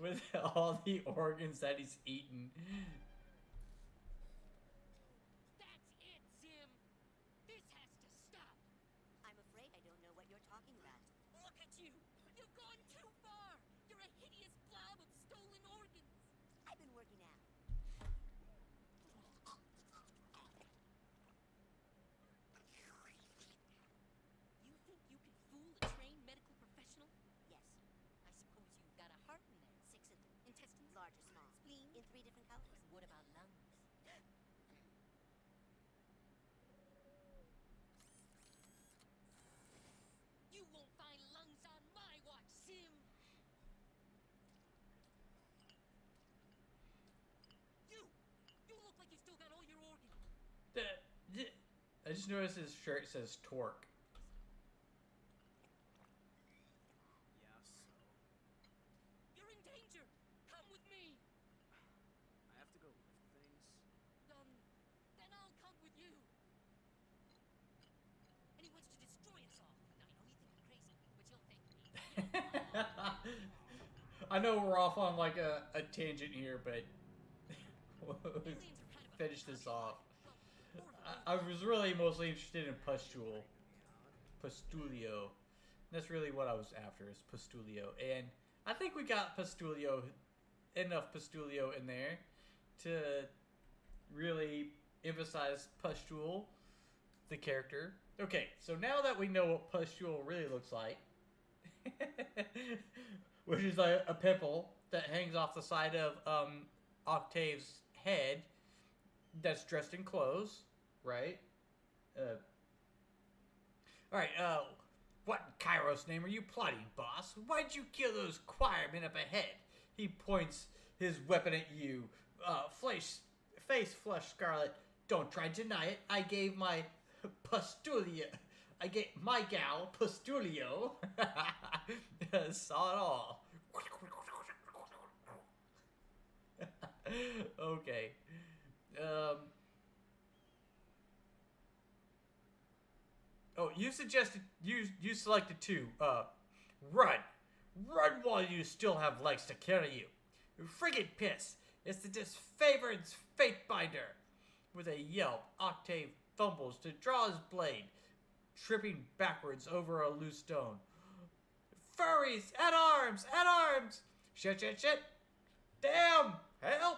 with all the organs that he's eaten. That's it, Sim. This has to stop. I'm afraid I don't know what you're talking about. Look at you. You've gone too far. You're a hideous blob of stolen organs. I've been working out. You think you can fool a trained medical professional? Yes, I suppose you've got a heart in there. 6 of them. Intestines? Large or small. Spleen? In 3 different colors. What about lungs? You won't find lungs on my watch, Sim. You look like you still got all your organs. I just noticed his shirt says torque. Yeah, so You're in danger. Come with me. I have to go lift things. Then I'll come with you. And he wants to destroy us all. Now, I know you think I'm crazy, but you'll thank me. I know we're off on like a tangent here, but Aliens are kind of a finish this off. well, more of a I was really mostly interested in Pustulio. That's really what I was after, is Pustulio. And I think we got enough Pustulio in there to really emphasize Pustul, the character. Okay, so now that we know what Pustul really looks like, which is like a pimple that hangs off the side of Octave's head that's dressed in clothes, right? Alright, what in Kairos name are you plotting, boss? Why'd you kill those choirmen up ahead? He points his weapon at you. Face flushed Scarlet. Don't try to deny it. I gave my my gal, Pustulio, saw it all. Okay. Oh, you suggested you selected 2. Run while you still have legs to carry you. Friggin' piss! It's the disfavored fate binder. With a yelp, Octave fumbles to draw his blade, tripping backwards over a loose stone. Furries! At arms! At arms! Shit! Damn! Help!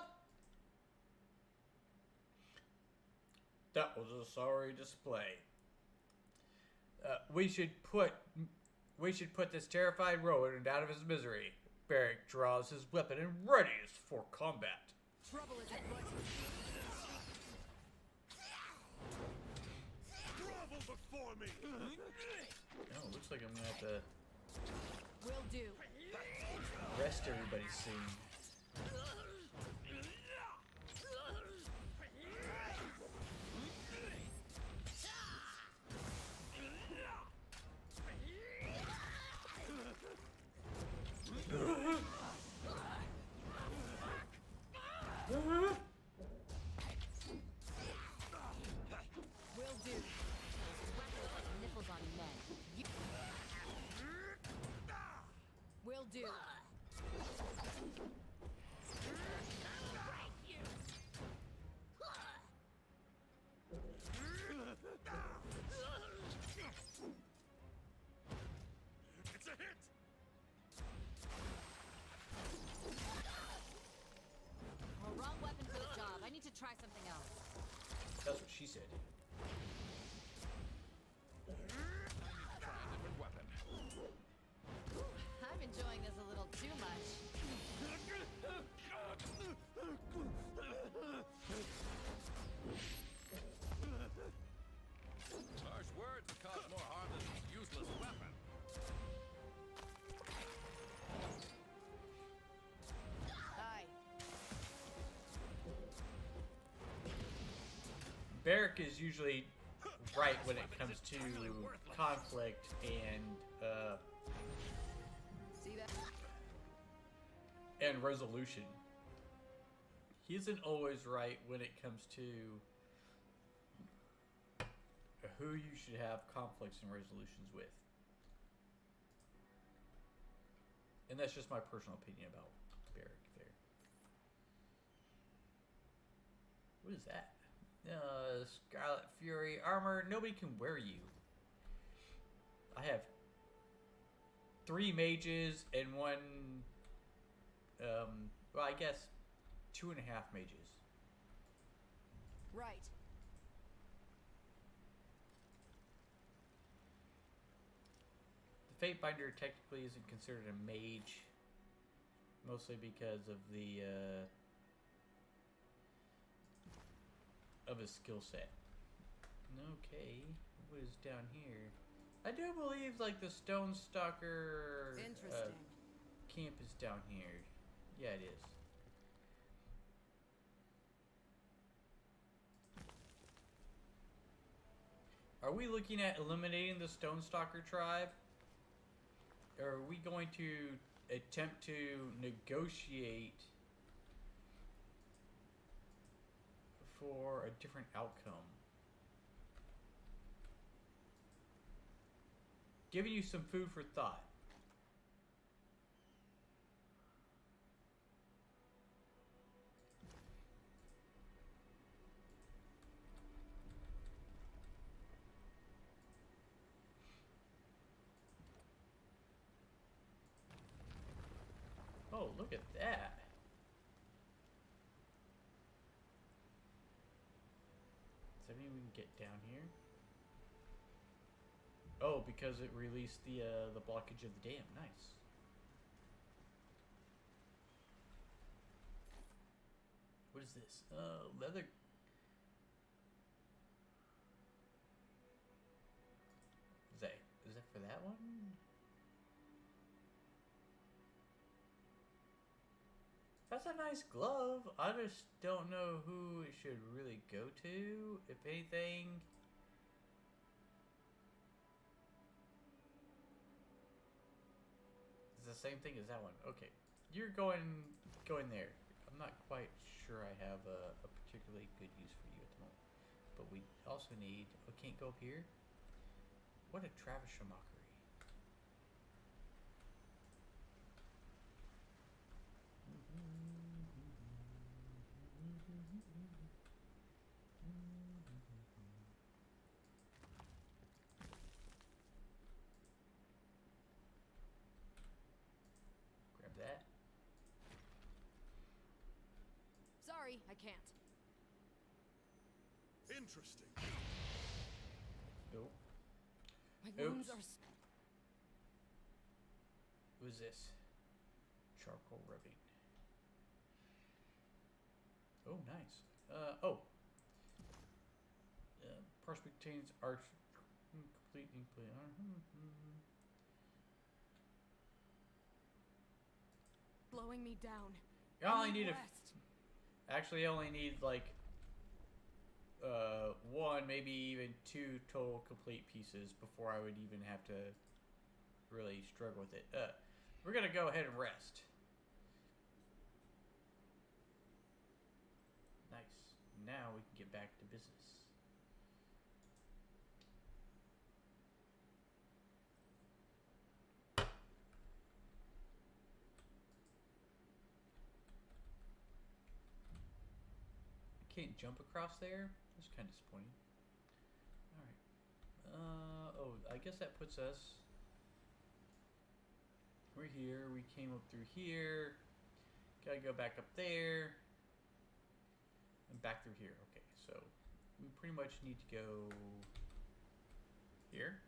That was a sorry display. We should put this terrified rodent out of his misery. Barrick draws his weapon and readies for combat. Trouble is afoot. Grovel before me! Oh, looks like I'm gonna have to Will do. rest everybody soon. Will do. Whack like nipples on men. Will do. It's a hit! Oh, wrong weapon for the job. I need to try something else. That's what she said. Try a different weapon. I'm enjoying this a little too much. Harsh words cause more harm than this useless weapon. Aye. Barrick is usually right when it comes to conflict See that? and resolution. He isn't always right when it comes to who you should have conflicts and resolutions with. And that's just my personal opinion about Barrack there. What is that? Scarlet Fury armor. Nobody can wear you. I have 3 mages and 1. Well, I guess 2.5 mages. Right. The Fatebinder technically isn't considered a mage, mostly because of the of his skill set. Okay, what is down here? I do believe like the Stone Stalker Interesting. camp is down here. Yeah, it is. Are we looking at eliminating the Stone Stalker tribe? Or are we going to attempt to negotiate for a different outcome? Giving you some food for thought. Oh, look at that. Does that mean we can get down here? Oh, because it released the blockage of the dam. Nice. What is this? Leather. Is that for that one? That's a nice glove. I just don't know who it should really go to. If anything. It's the same thing as that one. Okay. You're going there. I'm not quite sure I have a particularly good use for you at the moment. But we also need... Oh, can't go up here? What a Travis mockery. Grab that. Sorry, I can't. Interesting. Nope. My wounds Oops. are. What is this? Charcoal rubbing. Oh, nice. Oh. Parchment contains arch complete incomplete. Blowing me down. You only need rest. actually only need like 1, maybe even 2 total complete pieces before I would even have to really struggle with it. We're gonna go ahead and rest. Nice. Now we can get back to business. Can't jump across there? That's kind of disappointing. Alright. Oh, I guess that puts us... We're here. We came up through here. Gotta go back up there. And back through here. Okay, so we pretty much need to go... here.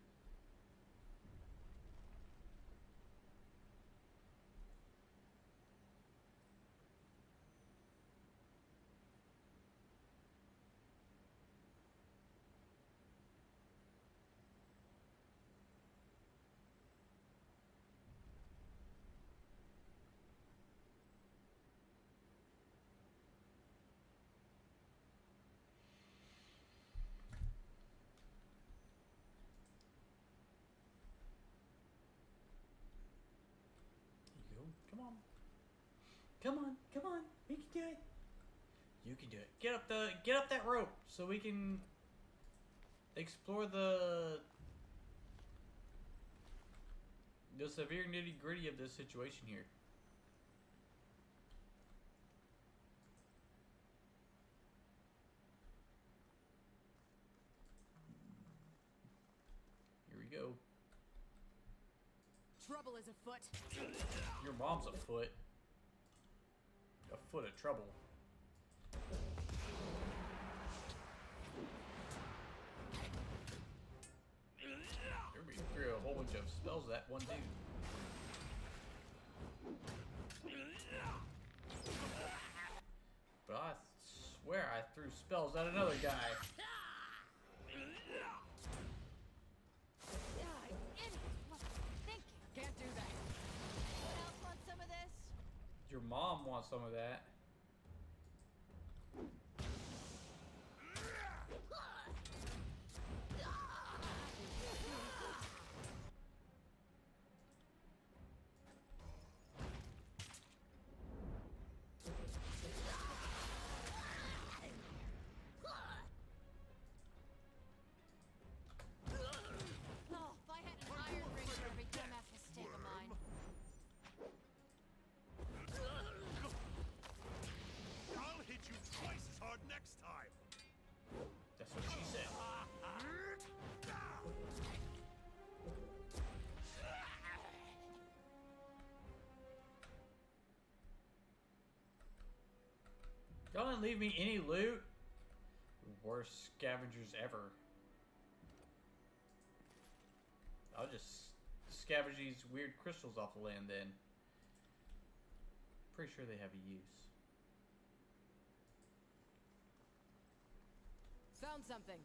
Come on. Come on. Come on. We can do it. You can do it. Get up that rope so we can explore the the severe nitty gritty of this situation here. Here we go. Trouble is afoot. Your mom's a foot. A foot of trouble. Everybody threw a whole bunch of spells at one dude. But I swear I threw spells at another guy. Can't do that. Anyone else want some of this? Your mom wants some of that. Oh, if I had an iron ring for every dumbass mistake of mine. I'll hit you twice as hard next time. That's what she said. Y'all didn't leave me any loot. Worst scavengers ever. I'll just scavenge these weird crystals off the land then. Pretty sure they have a use. Found something.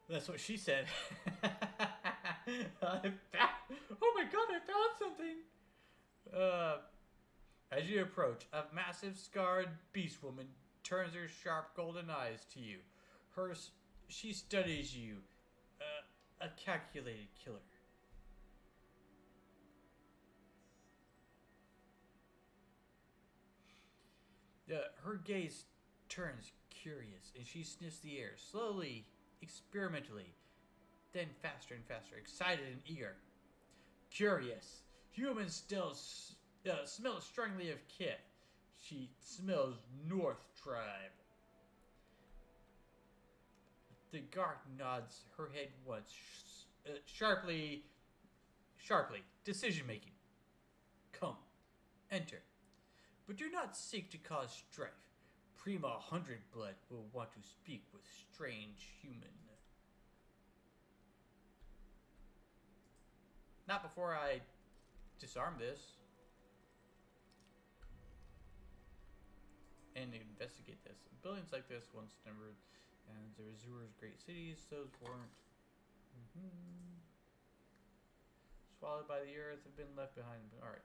That's what she said. Oh my god, I found something! As you approach, a massive scarred beast woman turns her sharp golden eyes to you. She studies you. A calculated killer. Her gaze turns curious, and she sniffs the air, slowly, experimentally, then faster and faster, excited and eager. Curious. Humans still smell strongly of kith. She smells North tribe. The guard nods her head once, sharply. Decision making. Come, enter. But do not seek to cause strife. Prima 100 Blood will want to speak with strange human. Not before I disarm this. And investigate this. Buildings like this once numbered and the Azur's great cities, those weren't swallowed by the earth, have been left behind. Alright.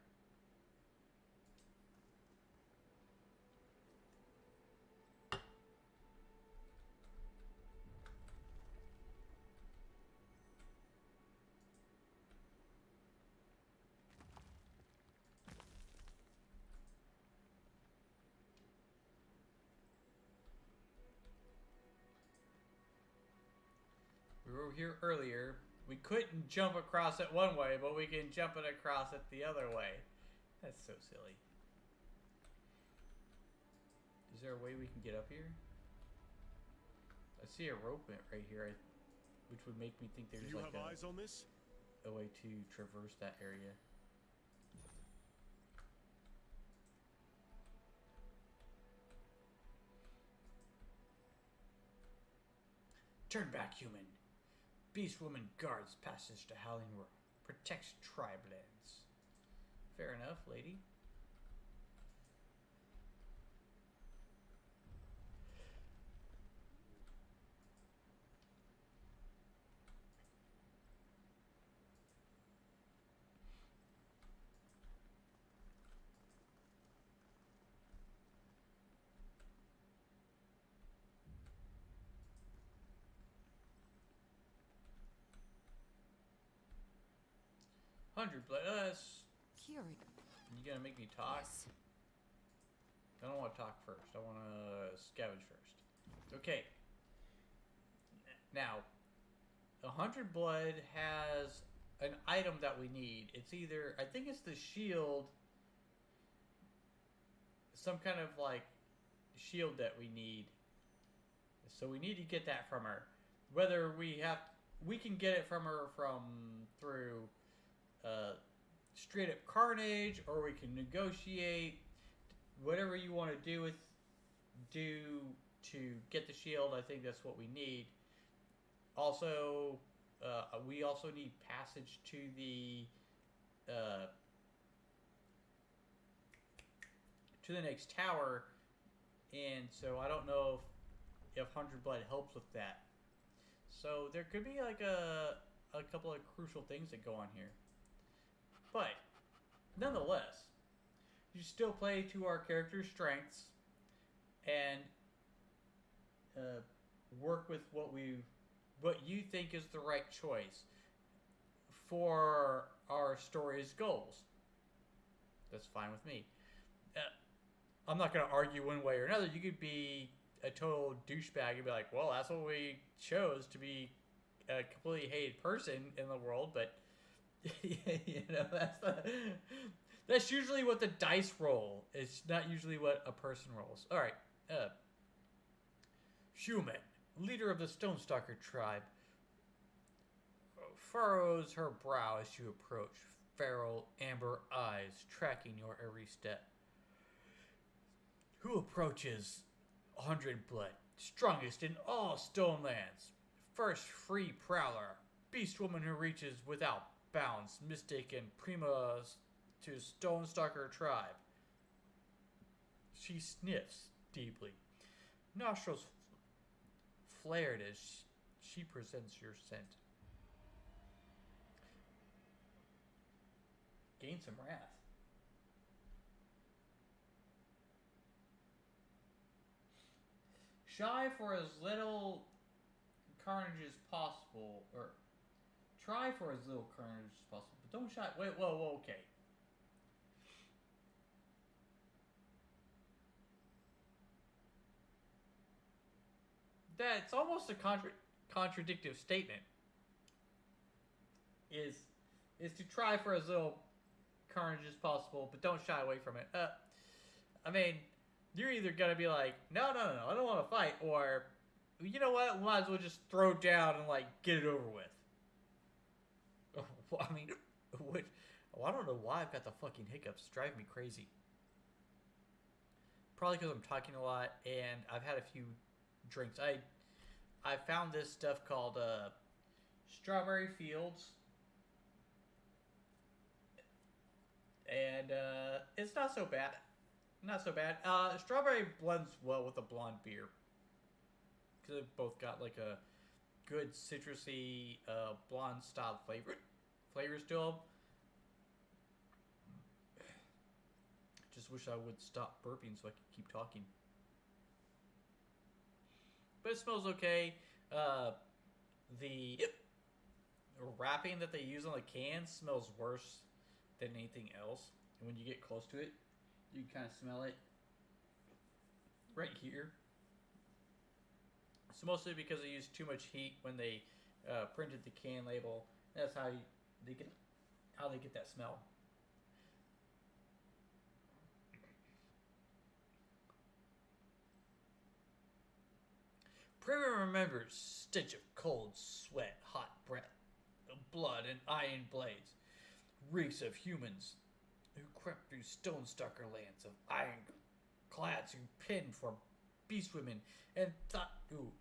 We were here earlier. We couldn't jump across it one way, but we can jump it across it the other way. That's so silly. Is there a way we can get up here? I see a rope right here, which would make me think there's Do you like have eyes on this? a way to traverse that area. Turn back, human. Beast woman guards passage to Howling Roar. Protects tribe lands. Fair enough, lady. $100. Curious. You gonna make me talk? I don't want to talk first. I want to scavenge first. Okay. Now, 100 Blood has an item that we need. It's either, I think it's the shield, some kind of like shield that we need. So we need to get that from her. Whether we can get it from her through straight up carnage, or we can negotiate. Whatever you want to do to get the shield, I think that's what we need. Also, we also need passage to the next tower, and so I don't know if 100 blood helps with that. So there could be like a couple of crucial things that go on here, but nonetheless, you still play to our character's strengths and work with what you think is the right choice for our story's goals. That's fine with me. I'm not going to argue one way or another. You could be a total douchebag and be like, well, that's what we chose, to be a completely hated person in the world, but you know, that's usually what the dice roll. It's not usually what a person rolls. All right. Human, leader of the Stonestalker tribe, furrows her brow as you approach, feral amber eyes tracking your every step. Who approaches 100 blood, strongest in all Stonelands, first free prowler, beast woman who reaches without bounds, mistaken primas to Stonestalker tribe. She sniffs deeply, nostrils flared as she presents your scent. Gain some wrath. Shy for as little carnage as possible, or try for as little carnage as possible, but don't shy. Wait, whoa, okay. That's almost a contradictive statement. Is to try for as little carnage as possible, but don't shy away from it. I mean, you're either gonna be like, no, I don't want to fight, or you know what, we might as well just throw it down and like get it over with. I mean, I don't know why I've got the fucking hiccups. It's driving me crazy. Probably because I'm talking a lot and I've had a few drinks. I found this stuff called Strawberry Fields, and it's not so bad. Not so bad. Strawberry blends well with a blonde beer because they've both got like a good citrusy blonde style flavors to them. Just wish I would stop burping so I could keep talking. But it smells okay. The wrapping that they use on the can smells worse than anything else. And when you get close to it, you can kind of smell it right here. It's mostly because they used too much heat when they printed the can label. That's how they get that smell. Primer remembers stench of cold sweat, hot breath, blood, and iron blades. Reeks of humans who crept through Stonestalker lands, of iron clads who pined for beast women and thought who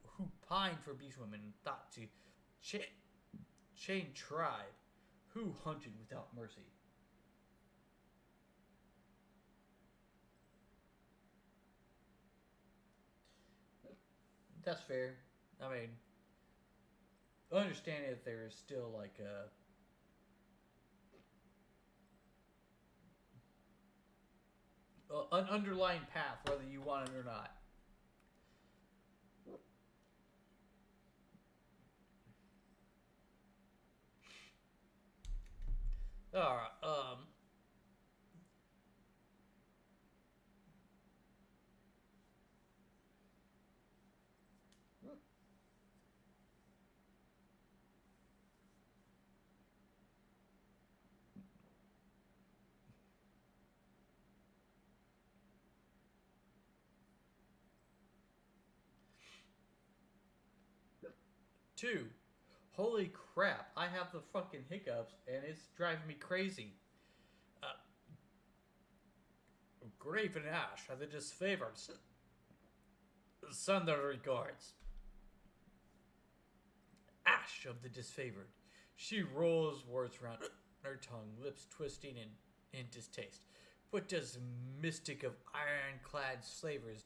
pined for beast women and thought to chain tribe who hunted without mercy. That's fair. I mean, understanding that there is still like an underlying path, whether you want it or not. All right. too. Holy crap, I have the fucking hiccups and it's driving me crazy. Graven Ash are the disfavored. Send their regards. Ash of the disfavored. She rolls words around her tongue, lips twisting in distaste. What does mystic of ironclad slavers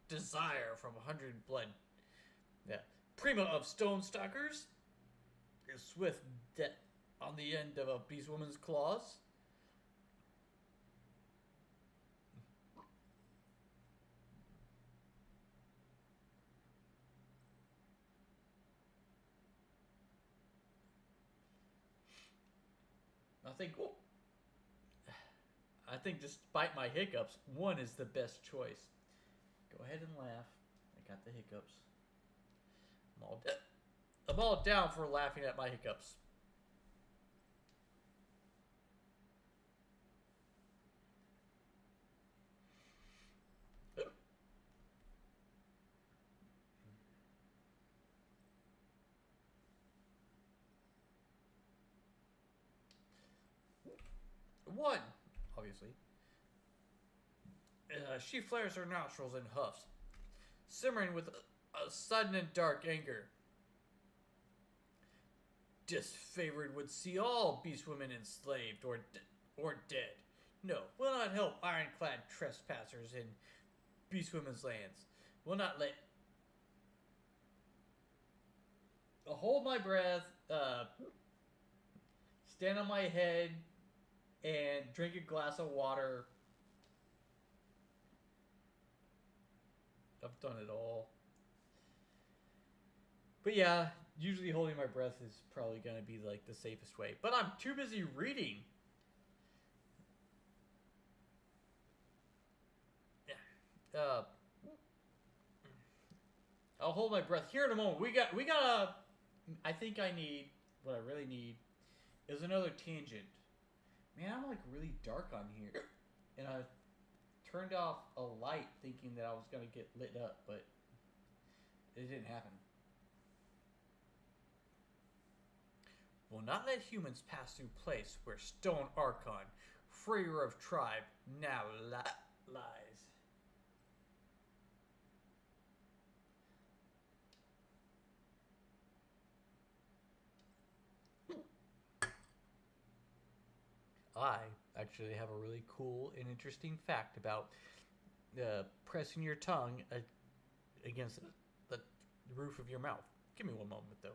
desire from 100 blood? Yeah. Prima of stone stalkers? Is swift death on the end of a beast woman's claws? I think despite my hiccups, one is the best choice. Go ahead and laugh. I got the hiccups. I'm all down for laughing at my hiccups. One, obviously. She flares her nostrils and huffs, simmering with a sudden and dark anger. Disfavored would see all beast women enslaved or dead. No, will not help ironclad trespassers in beast women's lands. Will not let. Hold my breath. Stand on my head and drink a glass of water. I've done it all. But yeah, usually holding my breath is probably going to be like the safest way. But I'm too busy reading. Yeah. I'll hold my breath here in a moment. We got I think I need, what I really need is another tangent. Man, I'm like really dark on here. And I turned off a light thinking that I was going to get lit up, but it didn't happen. Will not let humans pass through place where Stone Archon, freer of tribe, now lies. I actually have a really cool and interesting fact about pressing your tongue against the roof of your mouth. Give me one moment, though.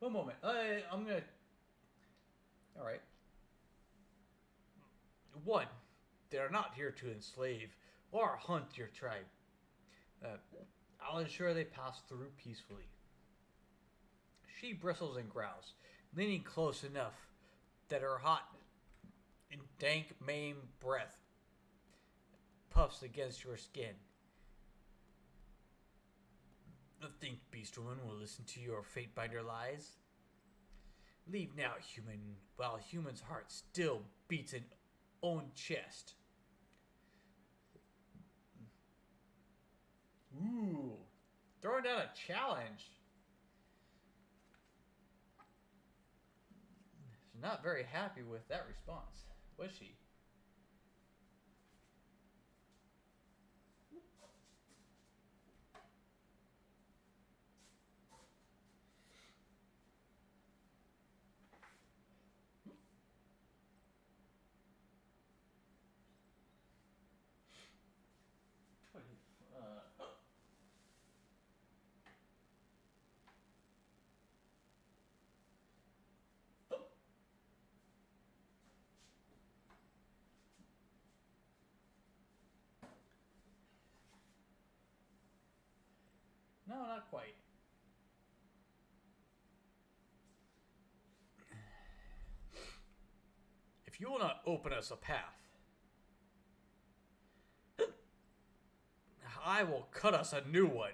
One moment. I'm gonna. All right. One, they are not here to enslave or hunt your tribe. I'll ensure they pass through peacefully. She bristles and growls, leaning close enough that her hot and dank mane breath puffs against your skin. Think Beast Woman will listen to your fate-binder lies? Leave now, human, while human's heart still beats in own chest. Ooh, throwing down a challenge. She's not very happy with that response, was she? No, not quite. If you will not open us a path, I will cut us a new one.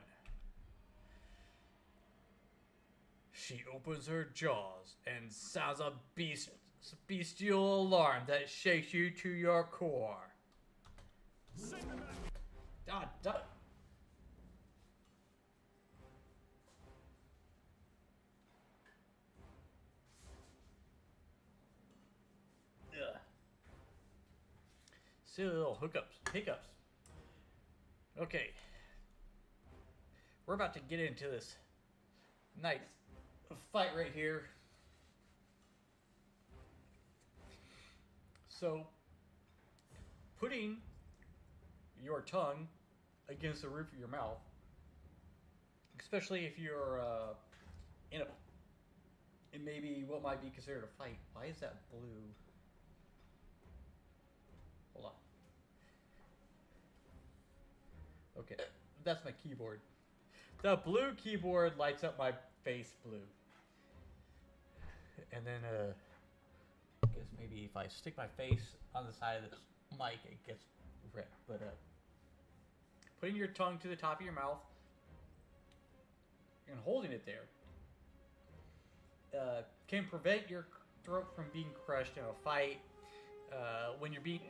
She opens her jaws and sounds a bestial alarm that shakes you to your core. Silly little hiccups. Okay. We're about to get into this nice fight right here. So, putting your tongue against the roof of your mouth, especially if you're in maybe what might be considered a fight. Why is that blue? Hold on. Okay, that's my keyboard. The blue keyboard lights up my face blue. And then, I guess maybe if I stick my face on the side of this mic, it gets red. But, putting your tongue to the top of your mouth and holding it there can prevent your throat from being crushed in a fight. When you're being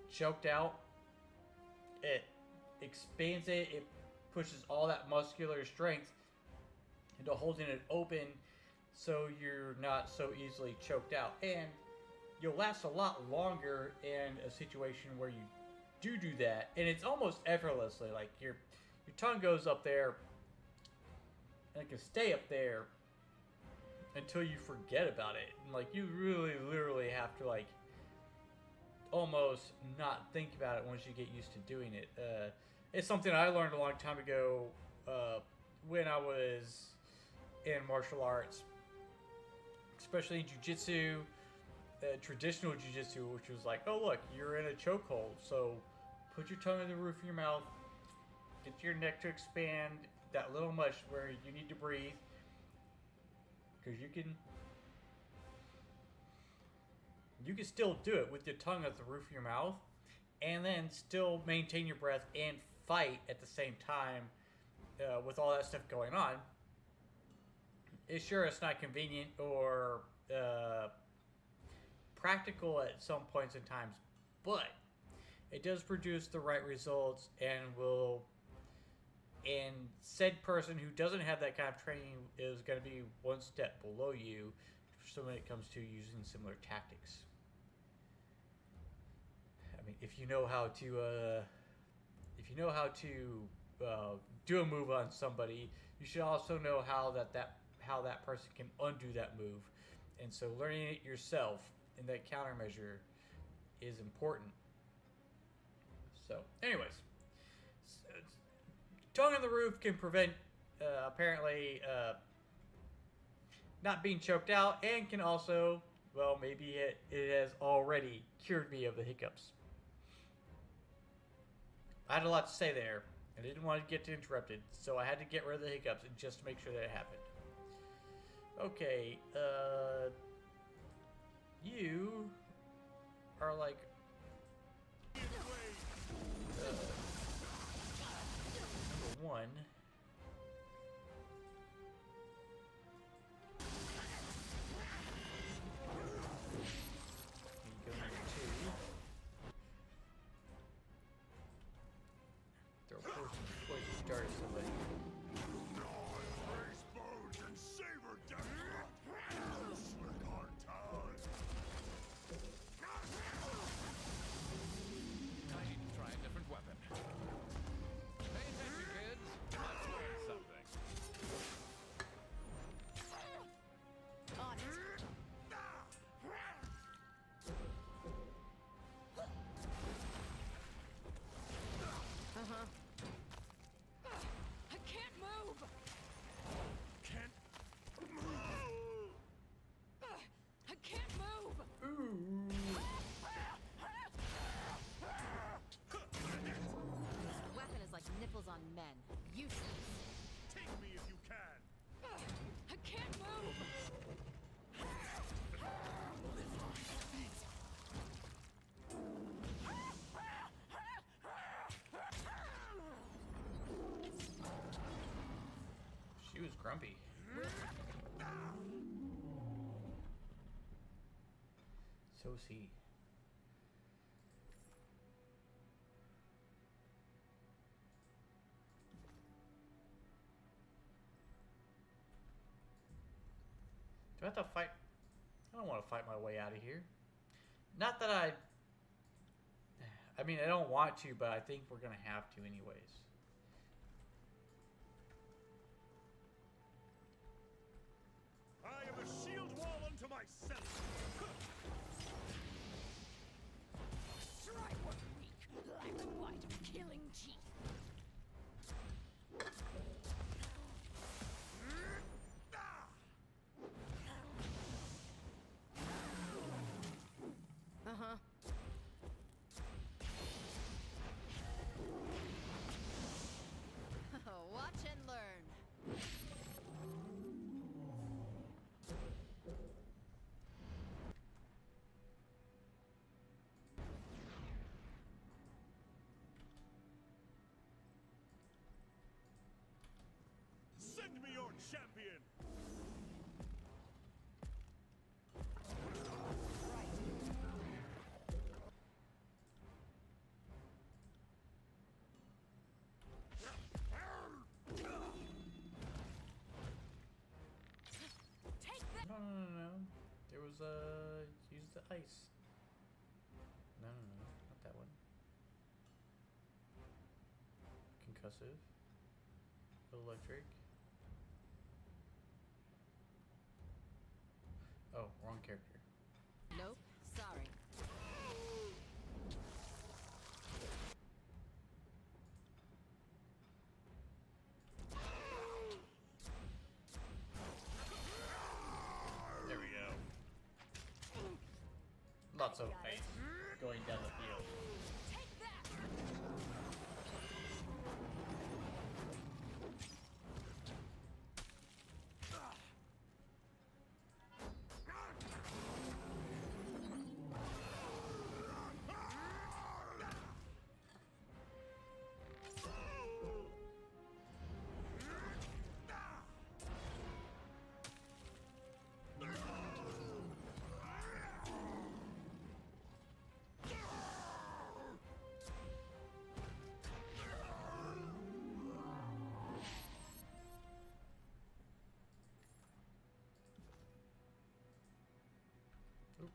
choked out, it expands it. It pushes all that muscular strength into holding it open so you're not so easily choked out. And you'll last a lot longer in a situation where you do that. And it's almost effortlessly. Like your tongue goes up there and it can stay up there until you forget about it. And like you really literally have to like almost not think about it once you get used to doing it. It's something I learned a long time ago when I was in martial arts, especially in jiu-jitsu, traditional jiu-jitsu, which was like, oh look, you're in a chokehold, so put your tongue in the roof of your mouth, get your neck to expand that little much where you need to breathe, because you can still do it with your tongue at the roof of your mouth, and then still maintain your breath and fight at the same time with all that stuff going on. It's not convenient or practical at some points in times, but it does produce the right results and and said person who doesn't have that kind of training is going to be one step below you so when it comes to using similar tactics. I mean, if you know how to do a move on somebody, you should also know how that person can undo that move. And so learning it yourself in that countermeasure is important. So, anyways, tongue on the roof can prevent apparently not being choked out, and can also, well, maybe it has already cured me of the hiccups. I had a lot to say there. I didn't want to get interrupted, so I had to get rid of the hiccups just to make sure that it happened. Okay, you are like number one. You go number two. Throw poison dart at somebody. Raise bones and savor death. Slick hard time. I need to try a different weapon. Pay attention, kids. Let's learn something. On it. I can't move. Can't I can't move. This weapon is like nipples on men. Useless. take me if you can. I can't move. She was grumpy. So is he. Do I have to fight? I don't want to fight my way out of here. Not that I I mean, I don't want to, but I think we're gonna have to anyways. I am a shield wall unto myself. Strike was weak, like the bite of killing teeth. Uh-huh. Watch and learn. Send me your champion. Take that. No. There was use the ice. No, not that one. Concussive. Electric. Oh, wrong character. Nope, sorry. There we go. Lots of ice going down the field. Take that. Oop.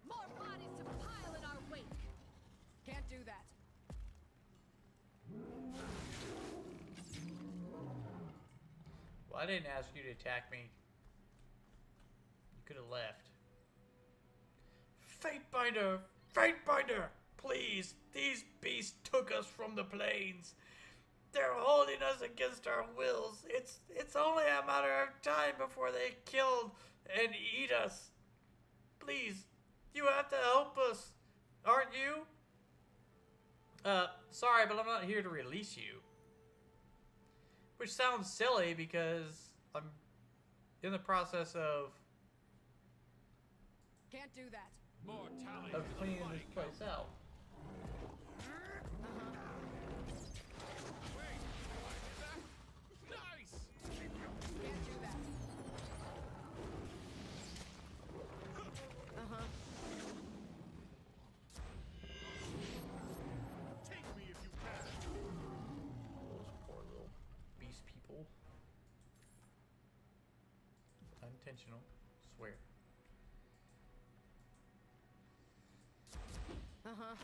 More bodies to pile in our wake. Can't do that. Well, I didn't ask you to attack me. You could have left. Fatebinder! Fatebinder! Please! These beasts took us from the plains. They're holding us against our wills. It's only a matter of time before they kill and eat us. Please, you have to help us. Aren't you? Sorry, but I'm not here to release you. Which sounds silly because I'm in the process of Can't do that. More talent. of cleaning this place out. Wait, I did that? Nice! Can't do that. Uh-huh. Take me if you can. Those poor little beast people. Unintentional, swear. Uh-huh.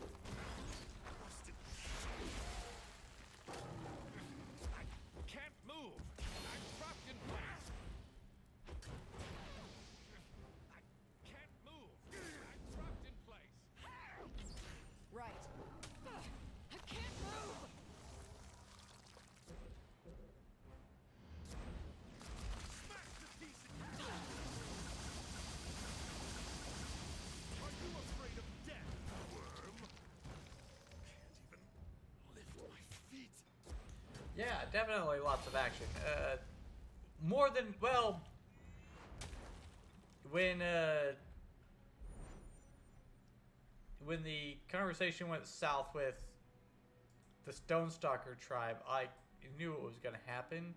Can't move. I'm trapped in place. I can't move. I'm trapped in place. Right. I can't move. Smash the piece of Are you afraid of death, worm? Can't even lift my feet. Yeah, definitely lots of action. More than, well, when the conversation went south with the Stonestalker tribe, I knew what was going to happen.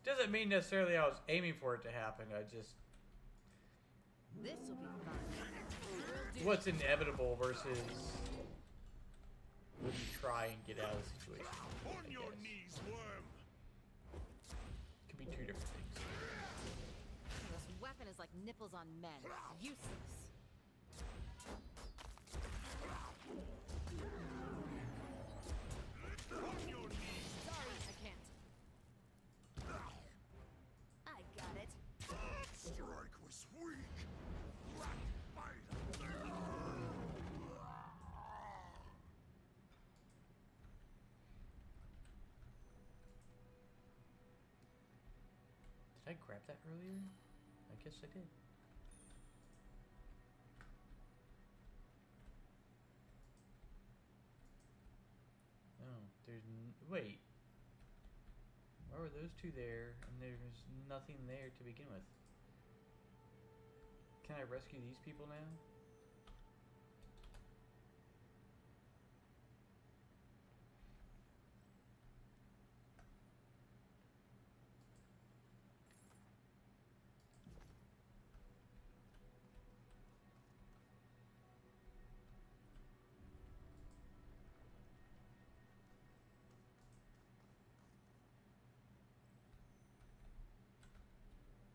Doesn't mean necessarily I was aiming for it to happen. I just This will be fun. what's inevitable versus would you try and get out of the situation. On I your guess. knees, worm. Could be two different things. This weapon is like nipples on men. Useless. On your knees. Sorry, I can't. I got it. Strike was weak. Black bite. Did I grab that earlier? I guess I did. Oh, wait. Why were those two there and there's nothing there to begin with? Can I rescue these people now?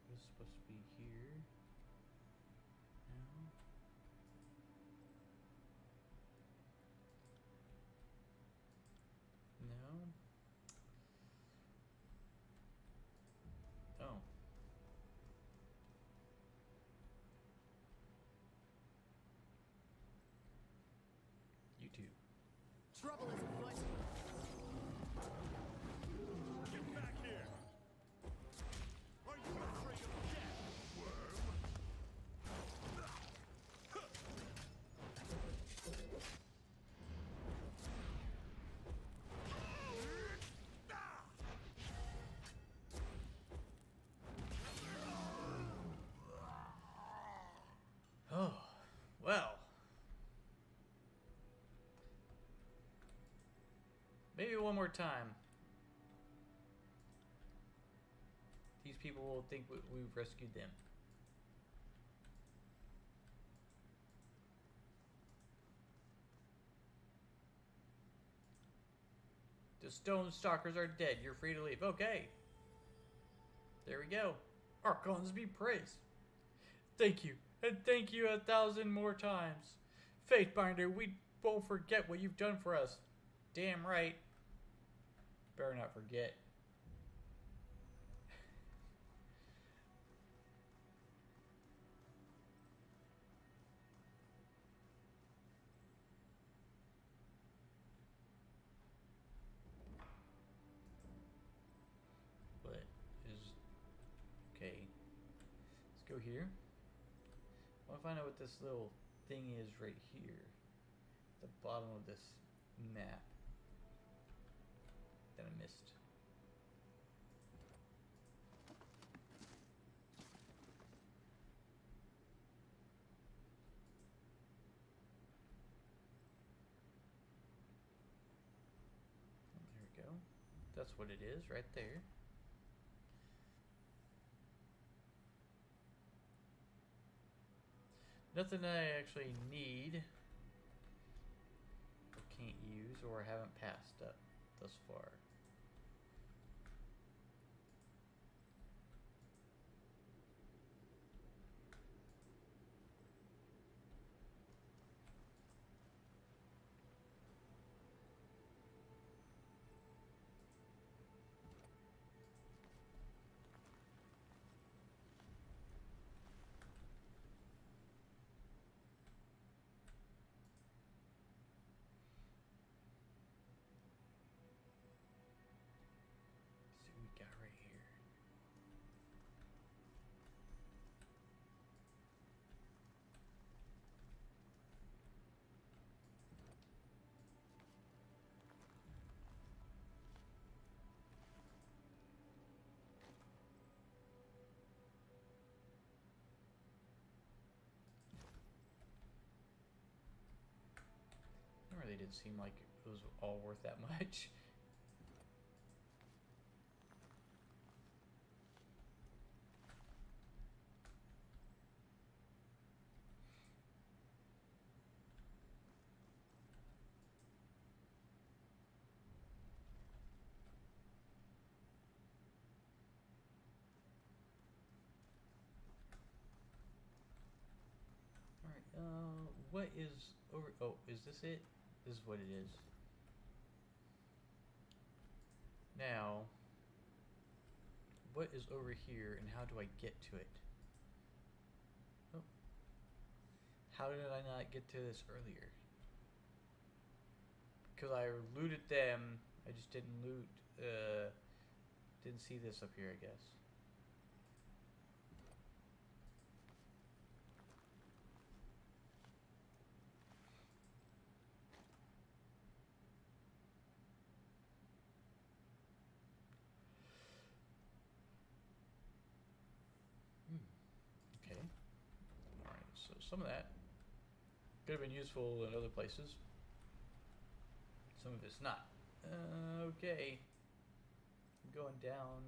It was supposed to be here. No. No. Oh. You too. Trouble is afoot. Get back here. Are you afraid of death, worm? Oh, well. Maybe one more time. These people will think we've rescued them. The Stone Stalkers are dead. You're free to leave. Okay. There we go. Archons be praised. Thank you. And thank you 1,000 more times. Faithbinder, we won't forget what you've done for us. Damn right. Better not forget. What is... Okay. Let's go here. I want to find out what this little thing is right here. At the bottom of this map. That I missed. There we go. That's what it is right there. Nothing I actually need or can't use or haven't passed up thus far. See what we got right here. It really did seem like it was all worth that much. what is over? Oh, is this it? This is what it is. Now, what is over here, and how do I get to it? Oh, how did I not get to this earlier? Because I looted them. I just didn't loot. Didn't see this up here, I guess. Okay. Alright, so some of that could have been useful in other places. Some of it's not. Okay. I'm going down.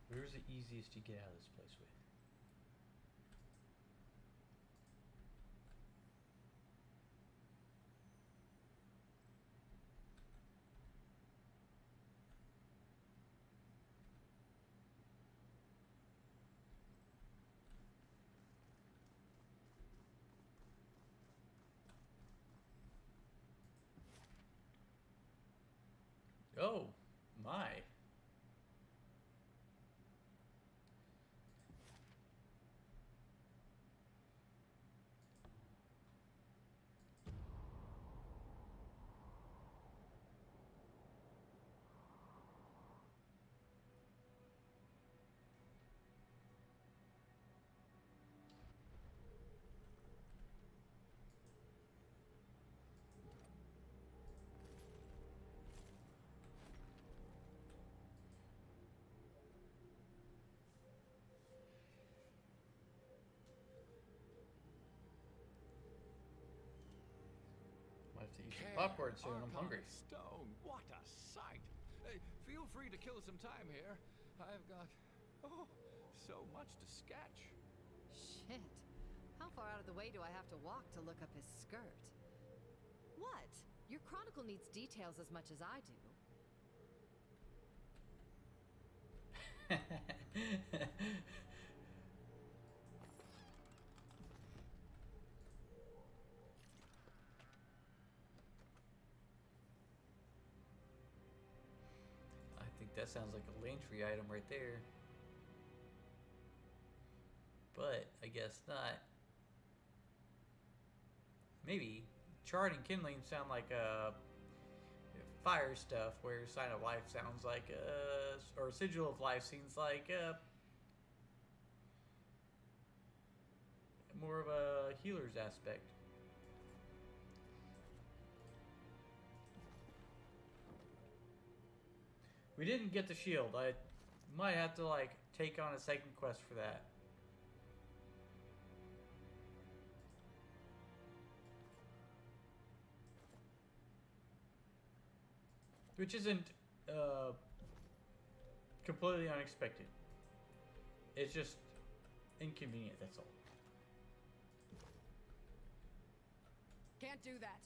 Where's the easiest to get out of this place with? Oh, my. Might have to eat some popcorn soon. I'm hungry. Stone, what a sight! Hey, feel free to kill some time here. I've got, so much to sketch. Shit. How far out of the way do I have to walk to look up his skirt? What? Your chronicle needs details as much as I do. I think that sounds like a lane tree item right there. But I guess not. Maybe. Charred and kindling sound like fire stuff, where sign of life sounds like or sigil of life seems like more of a healer's aspect. We didn't get the shield. I might have to like take on a second quest for that. Which isn't completely unexpected. It's just inconvenient, that's all. Can't do that.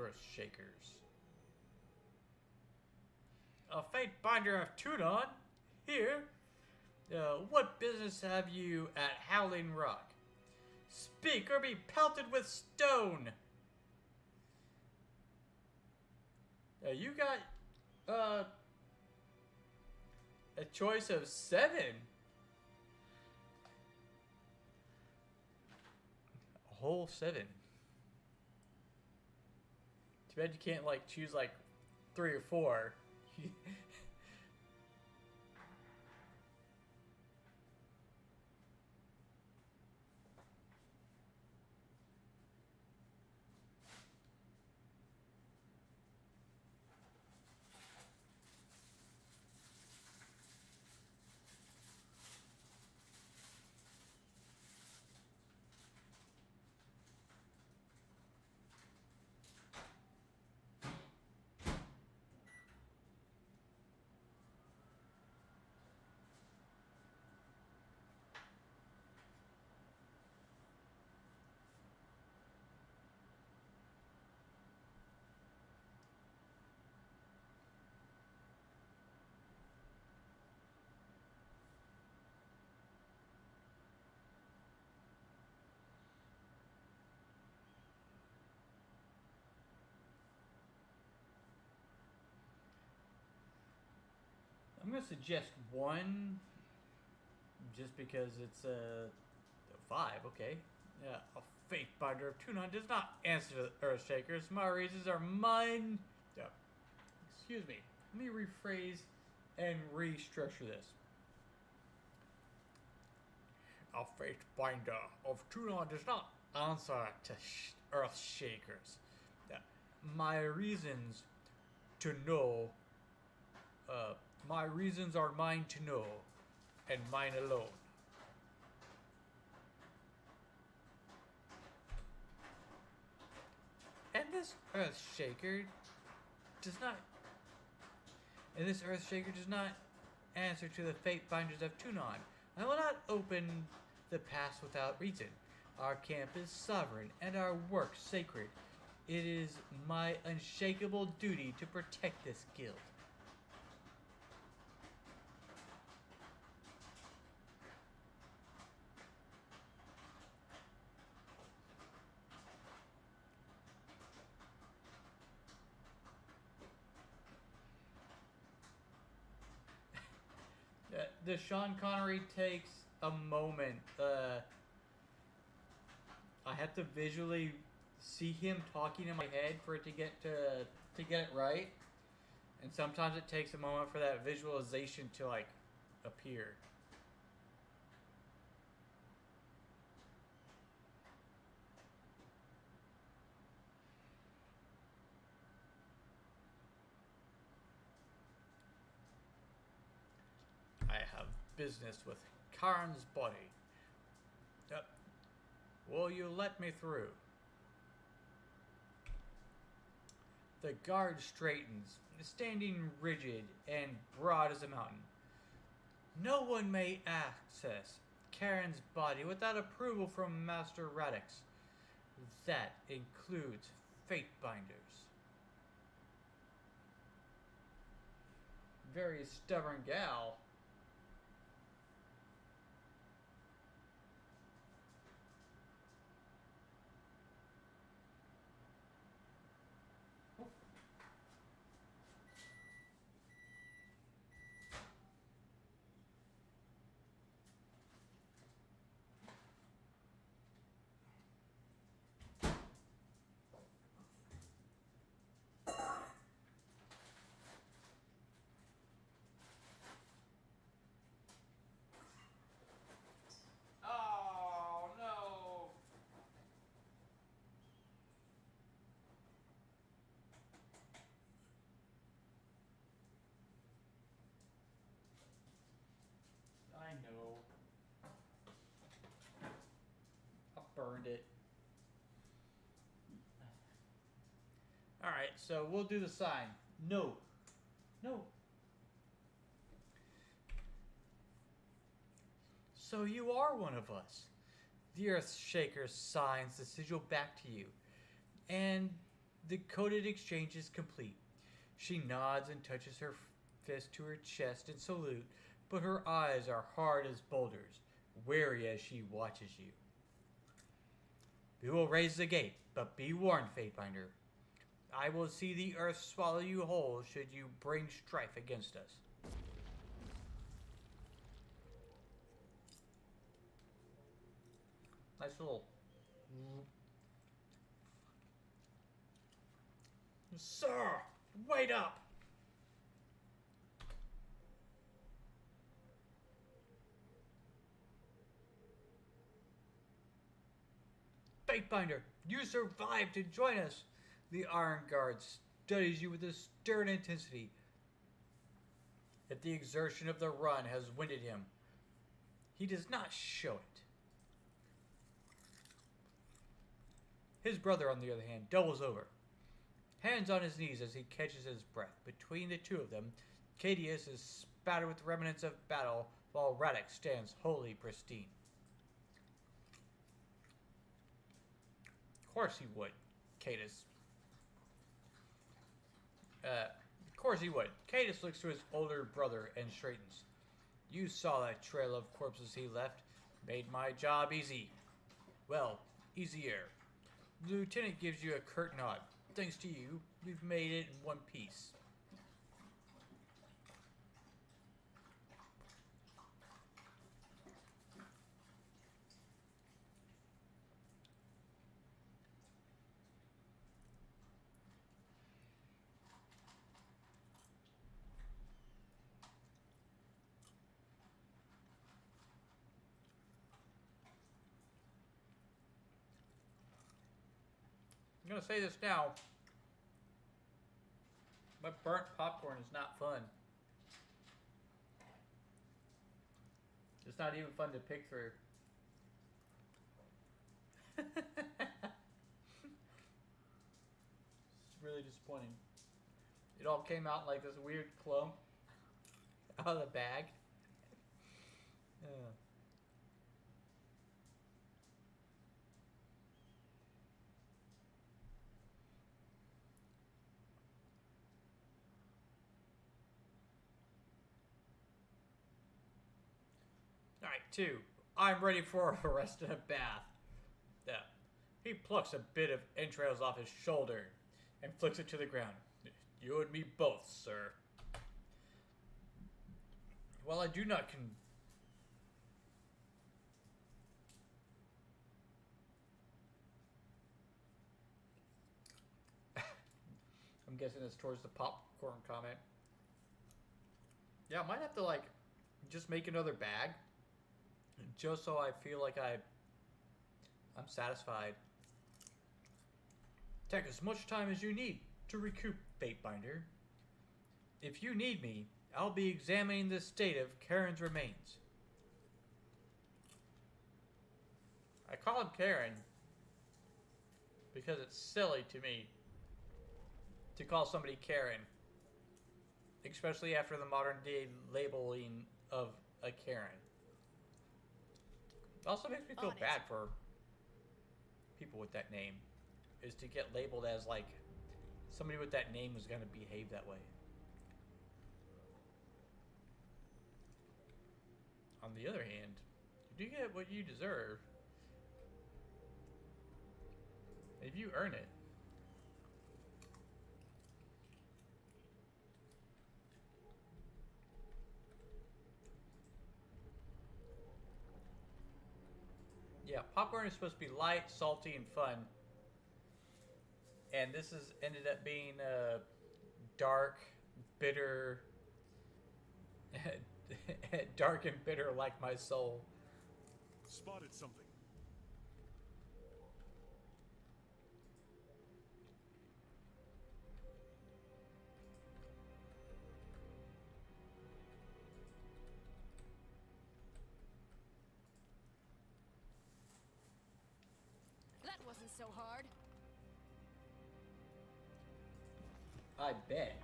Earth Shakers. A faint binder of Tudon here. What business have you at Howling Rock? Speak or be pelted with stone. You got a choice of 7. A whole 7. Too bad you can't like choose like 3 or 4. I'm gonna suggest 1, just because it's a 5. Okay, yeah. A Faith Binder of Tunon does not answer to the Earthshakers. My reasons are mine. Excuse me. Let me rephrase and restructure this. A Faith Binder of Tunon does not answer to Earthshakers. My reasons to know. My reasons are mine to know, and mine alone. And this Earthshaker does not. And this Earthshaker does not answer to the Fate Binders of Tunon. I will not open the past without reason. Our camp is sovereign, and our work sacred. It is my unshakable duty to protect this guild. The Sean Connery takes a moment. I have to visually see him talking in my head for it to get it right, and sometimes it takes a moment for that visualization to like appear. I have business with Karn's body. Will you let me through? The guard straightens, standing rigid and broad as a mountain. No one may access Karen's body without approval from Master Radix. That includes Fate Binders. Very stubborn gal. Oh no! I know. I burned it. Alright, so we'll do the sign. No. No. So you are one of us. The Earthshaker signs the sigil back to you, and the coded exchange is complete. She nods and touches her fist to her chest in salute, but her eyes are hard as boulders, wary as she watches you. We will raise the gate, but be warned, Fatebinder. I will see the earth swallow you whole should you bring strife against us. Nice little... Sir, wait up! Fatebinder, you survived to join us. The Iron Guard studies you with a stern intensity. If the exertion of the run has winded him, he does not show it. His brother, on the other hand, doubles over, hands on his knees as he catches his breath. Between the two of them, Cadius is spattered with remnants of battle, while Radix stands wholly pristine. Of course he would, Cadus. Of course he would. Cadus looks to his older brother and straightens. You saw that trail of corpses he left. Made my job easy. Well, easier. The lieutenant gives you a curt nod. Thanks to you, we've made it in one piece. I'm gonna say this now. But burnt popcorn is not fun. It's not even fun to pick through. It's really disappointing. It all came out like this weird clump out of the bag. Alright, 2. I'm ready for a rest and a bath. Yeah. He plucks a bit of entrails off his shoulder and flicks it to the ground. You and me both, sir. While I do not I'm guessing it's towards the popcorn comment. Yeah, I might have to, like, just make another bag. Just so I feel like I'm satisfied. Take as much time as you need to recoup, Fatebinder. If you need me, I'll be examining the state of Karen's remains. I call him Karen because it's silly to me to call somebody Karen, especially after the modern day labeling of a Karen. It also makes me feel bad for people with that name, is to get labeled as like somebody with that name is going to behave that way. On the other hand, you do get what you deserve if you earn it. Yeah, popcorn is supposed to be light, salty, and fun. And this has ended up being dark, bitter, dark and bitter like my soul. Spotted something. That wasn't so hard. I bet.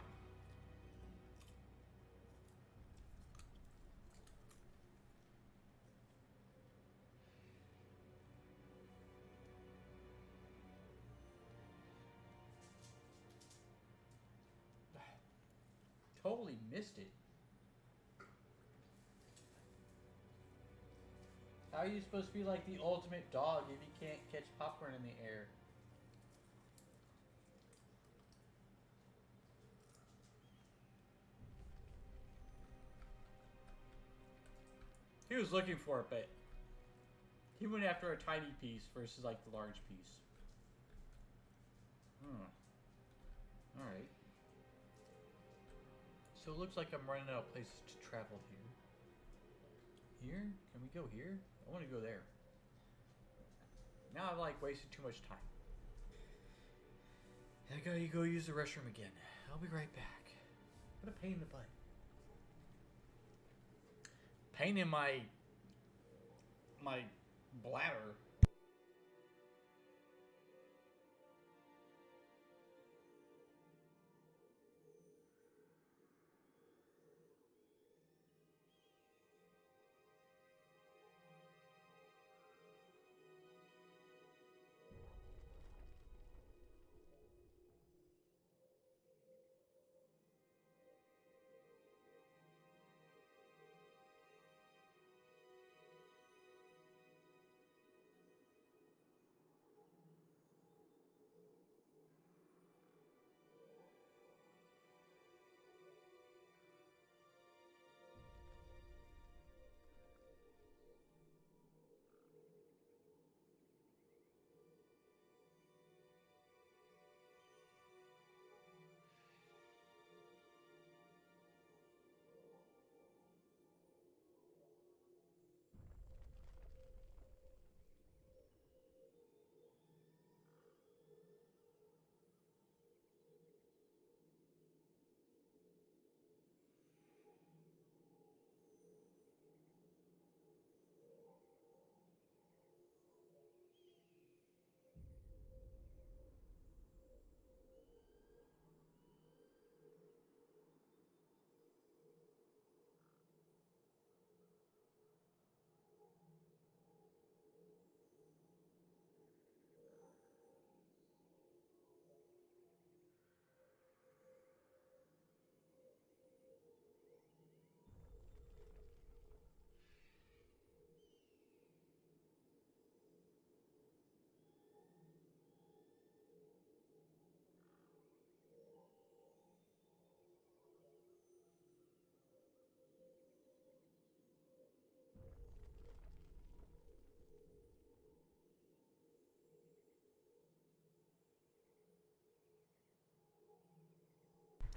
Totally missed it. How are you supposed to be like the ultimate dog if you can't catch popcorn in the air? He was looking for it, but he went after a tiny piece versus like the large piece. Alright. So it looks like I'm running out of places to travel here. Here? Can we go here? I want to go there. Now I've like wasted too much time. I gotta go use the restroom again. I'll be right back. What a pain in the butt. Pain in my bladder.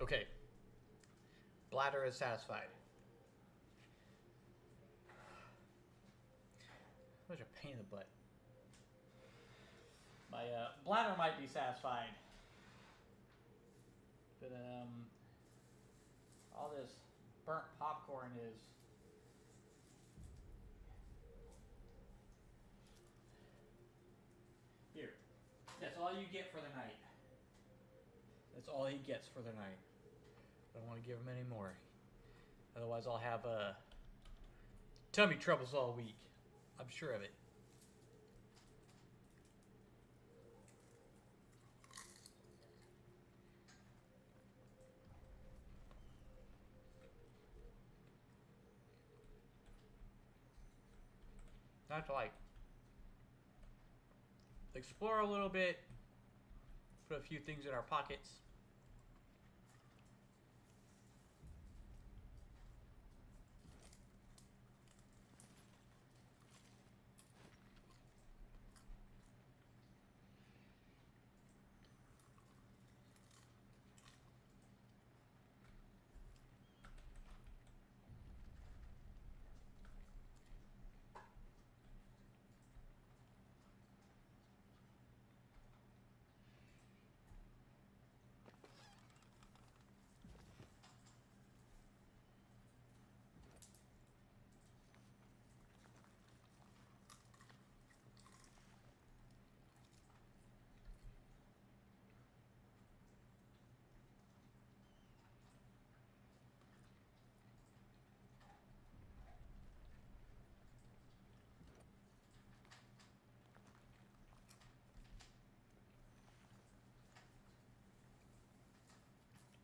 Okay. Bladder is satisfied. Such a pain in the butt. My bladder might be satisfied. But all this burnt popcorn is here. That's all you get for the night. That's all he gets for the night. I don't want to give him any more. Otherwise I'll have tummy troubles all week. I'm sure of it. Not to like explore a little bit, put a few things in our pockets.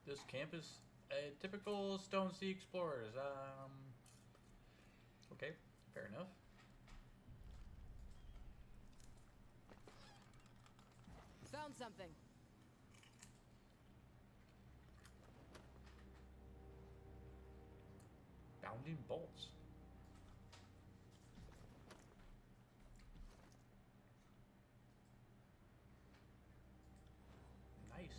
This camp is a typical Stone Sea Explorers. Okay, fair enough. Found something. Bounding bolts. Nice.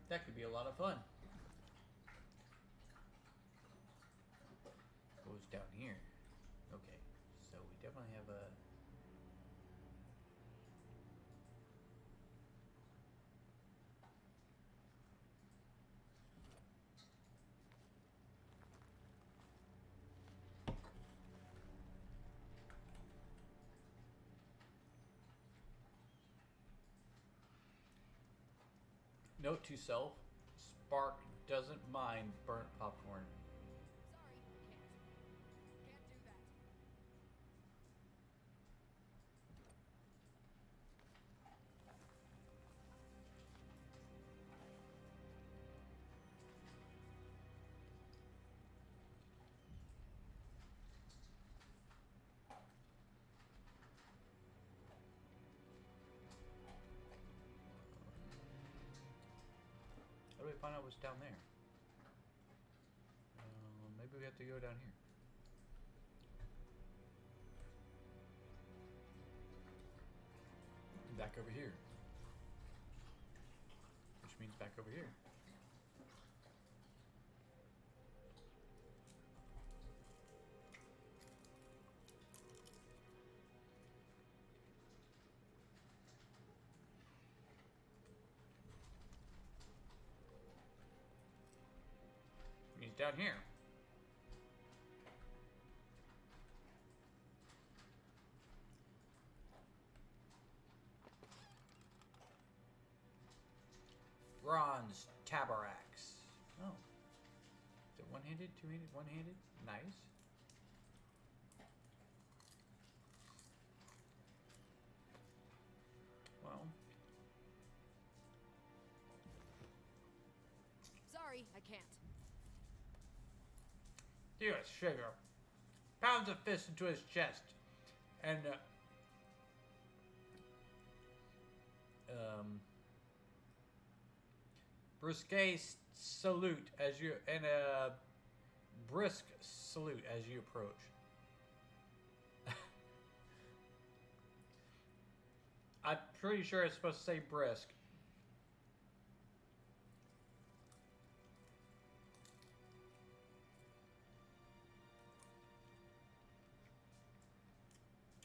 That could be a lot of fun. Goes down here. Okay, So we definitely have a... Note to self, Spark doesn't mind burnt popcorn. Sorry, can't. Can't do that. How do we find out what's down there? Maybe we have to go down here. Back over here. Which means back over here. Means down here. Bronze tabaraks. Oh. Is it one-handed, two-handed, one-handed? Nice. Well. Sorry, I can't. Yes, sugar. Pounds a fist into his chest. And, Brisket salute as you, and a brisk salute as you approach. I'm pretty sure it's supposed to say brisk.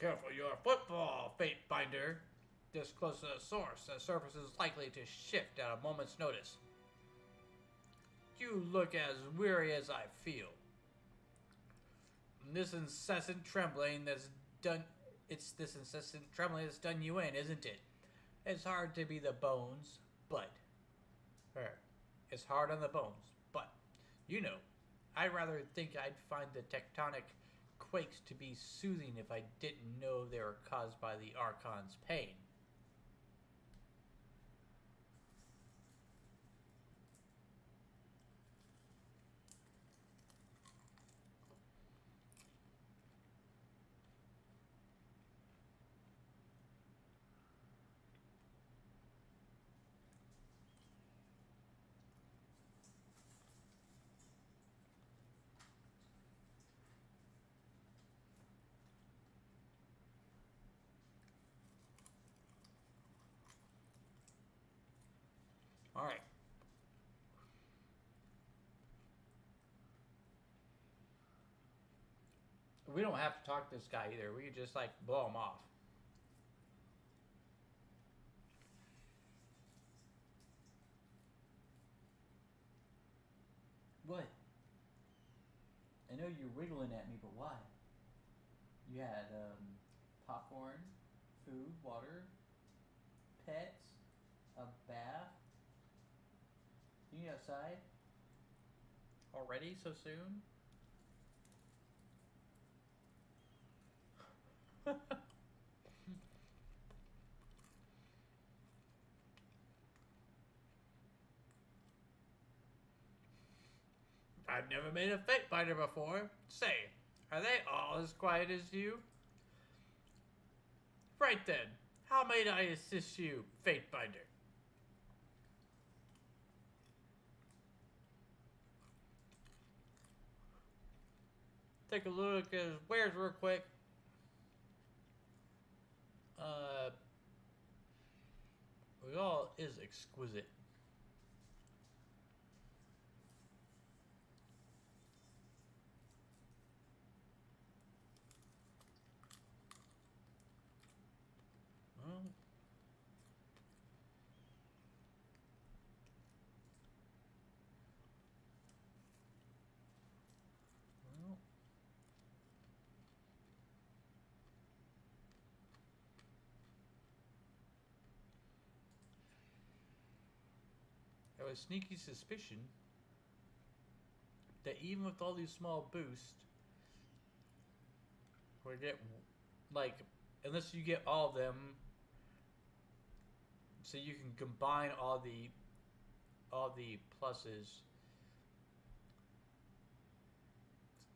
Careful your football, fate finder. This close to the source, the surface is likely to shift at a moment's notice. You look as weary as I feel. This incessant trembling that's done. It's this incessant trembling that's done you in, isn't it? It's hard to be the bones, but it's hard on the bones, but you know, I'd rather think I'd find the tectonic quakes to be soothing if I didn't know they were caused by the Archon's pain. All right. We don't have to talk to this guy either. We could just like blow him off. What? I know you're wriggling at me, but why? You had popcorn, food, water, pets, a bath. You need outside? Already so soon? I've never made a fate finder before. Say, are they all as quiet as you? Right then, how may I assist you, fate finder? Take a look at his wares real quick. It all is exquisite. have a sneaky suspicion that even with all these small boosts, we get like unless you get all of them, so you can combine all the pluses.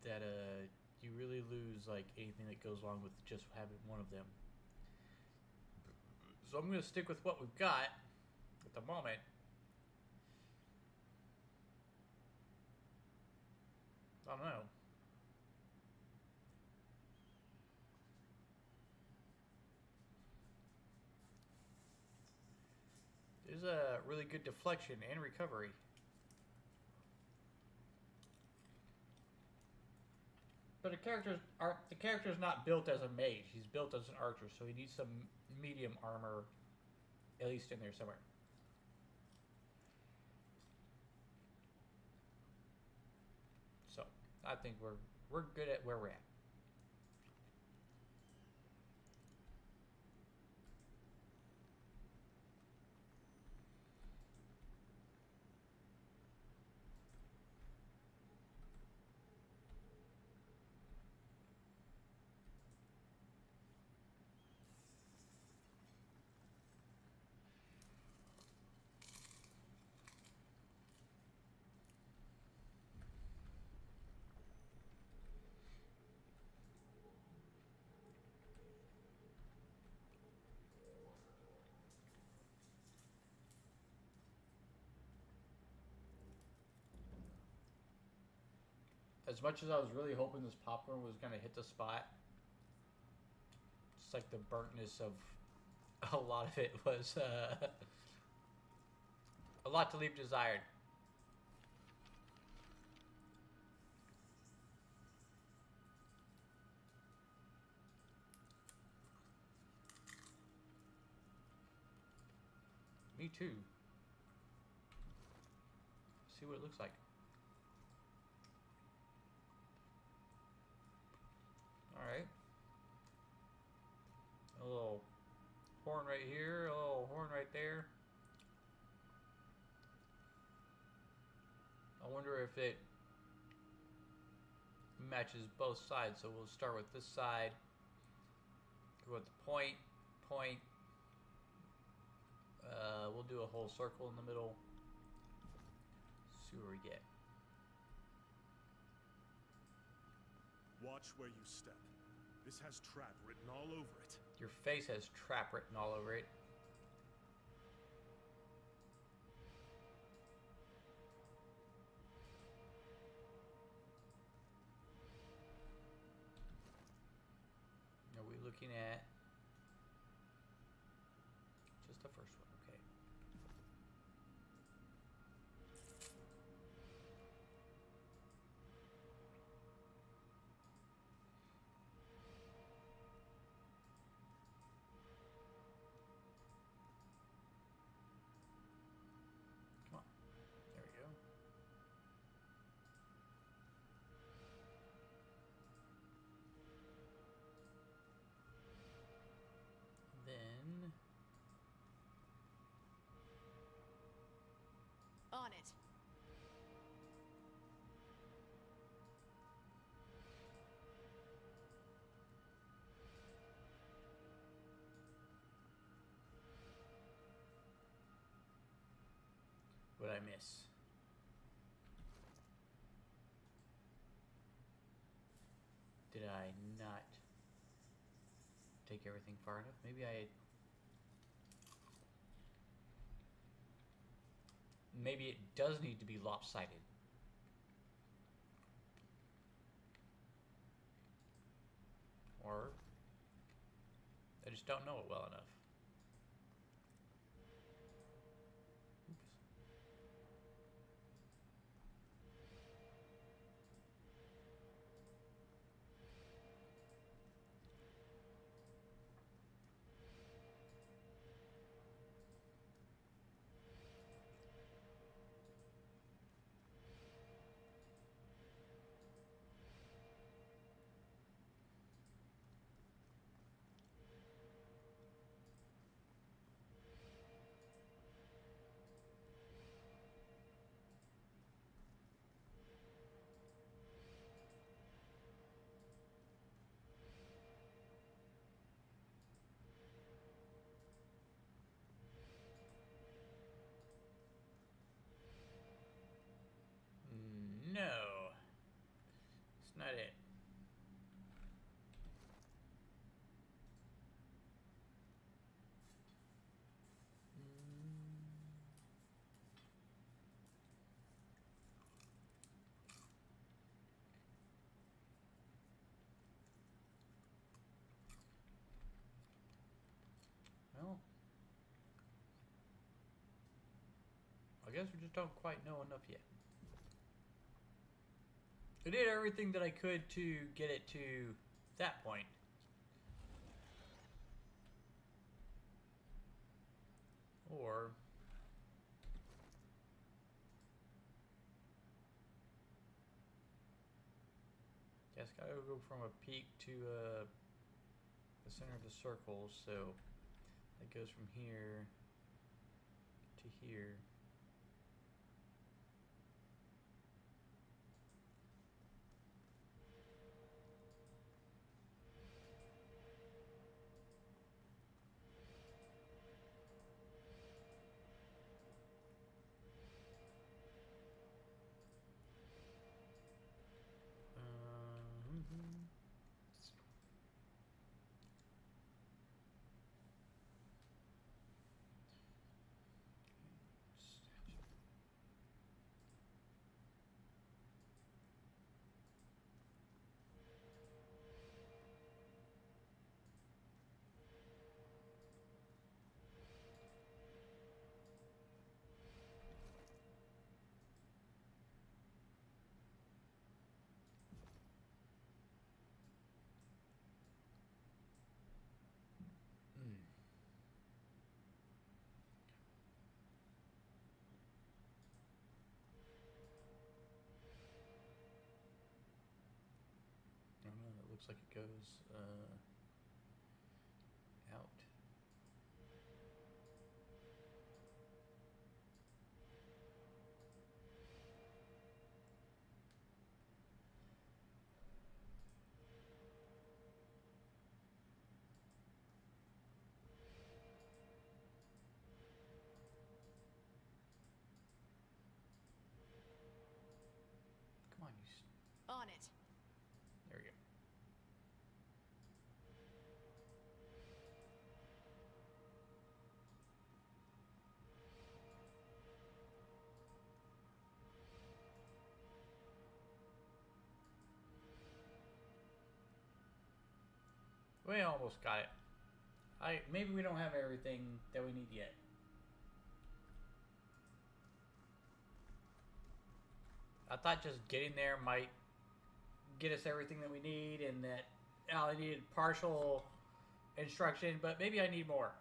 That you really lose like anything that goes along with just having one of them. So I'm gonna stick with what we've got at the moment. I don't know. There's a really good deflection and recovery. But the character's not built as a mage. He's built as an archer, so he needs some medium armor, at least in there somewhere. So I think we're good at where we're at. As much as I was really hoping this popcorn was gonna hit the spot, just like the burntness of a lot of it was a lot to leave desired. Me too. See what it looks like. Alright. A little horn right here, a little horn right there. I wonder if it matches both sides. So we'll start with this side. Go with the point. We'll do a whole circle in the middle. See what we get. Watch where you step. This has trap written all over it. Your face has trap written all over it. Are we looking at just the first one? Okay. Come on. There we go. Then On it. what'd I miss? Did I not take everything far enough? Maybe it does need to be lopsided. Or I just don't know it well enough. Oops. guess we just don't quite know enough yet. I did everything that I could to get it to that point. Or yes, gotta go from a peak to the center of the circle, so it goes from here to here. I don't know, it looks like it goes out. Come on, you. On it. There we go. We almost got it. Maybe we don't have everything that we need yet. I thought just getting there might get us everything that we need, and that I needed partial instruction, but maybe I need more.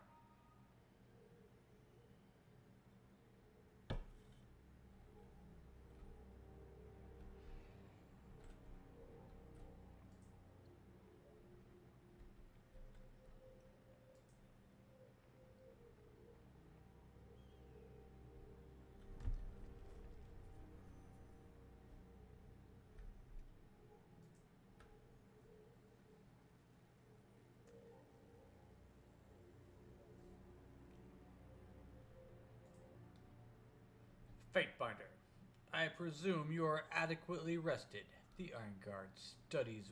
Fatebinder, I presume you are adequately rested. The Iron Guard studies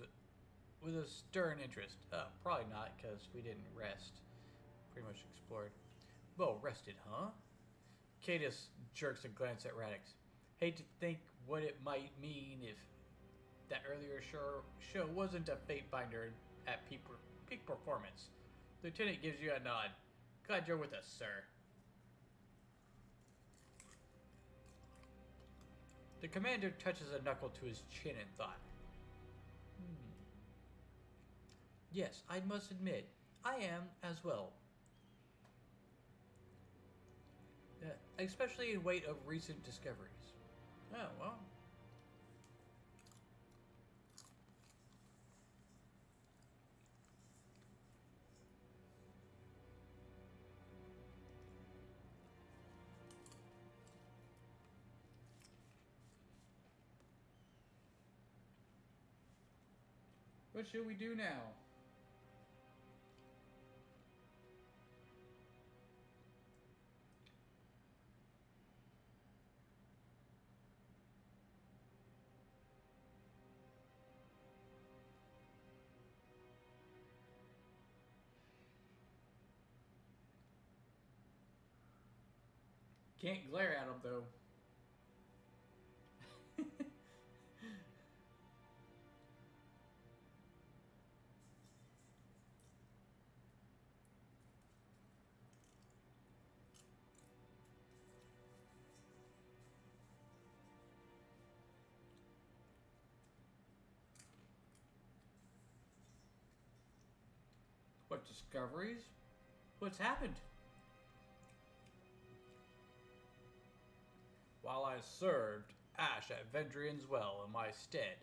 with a stern interest. Probably not, because we didn't rest. Pretty much explored. Well rested, huh? Cadus jerks a glance at Radix. Hate to think what it might mean if that earlier show wasn't a Fatebinder at peak performance. Lieutenant gives you a nod. Glad you're with us, sir. The commander touches a knuckle to his chin in thought. Yes, I must admit, I am as well. Especially in wake of recent discoveries. Oh, well. What should we do now? Can't glare at them, though. What discoveries? What's happened? While I served Ash at Vendrian's Well in my stead,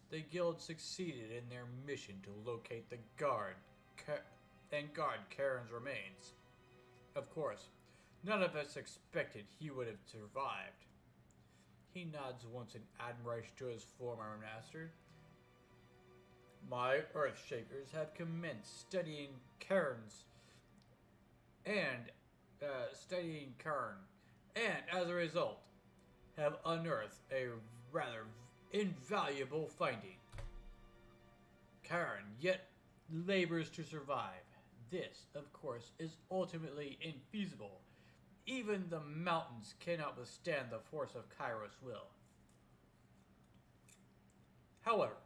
the guild succeeded in their mission to locate the guard and guard Karen's remains. Of course, none of us expected he would have survived. He nods once in admiration to his former master. My Earthshakers have commenced studying Karen's and studying Karen, and as a result, have unearthed a rather invaluable finding. Karen yet labors to survive. This, of course, is ultimately infeasible. Even the mountains cannot withstand the force of Kairos' will. However,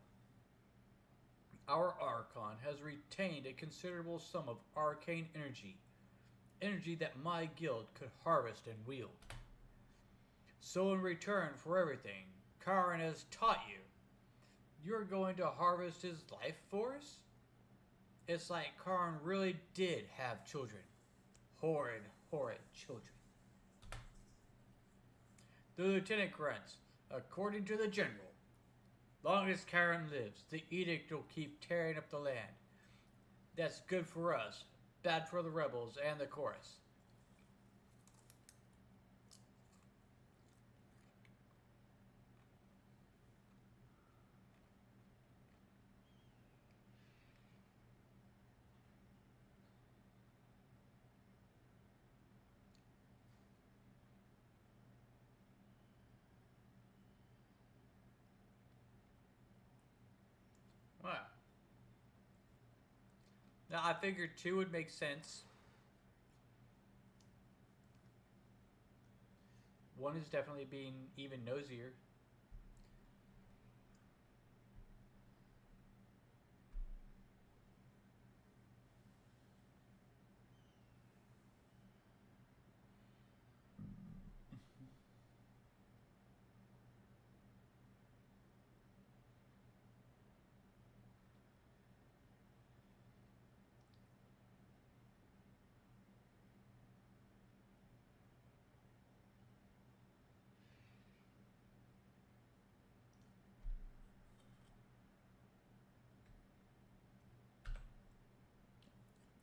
our Archon has retained a considerable sum of arcane energy that my guild could harvest and wield. So in return for everything Karen has taught you, you're going to harvest his life force? It's like Karen really did have children. Horrid, horrid children. The lieutenant grunts. According to the general, long as Karen lives, the edict will keep tearing up the land. That's good for us, bad for the rebels and the chorus. Wow. Now I figured 2 would make sense. 1 is definitely being even nosier.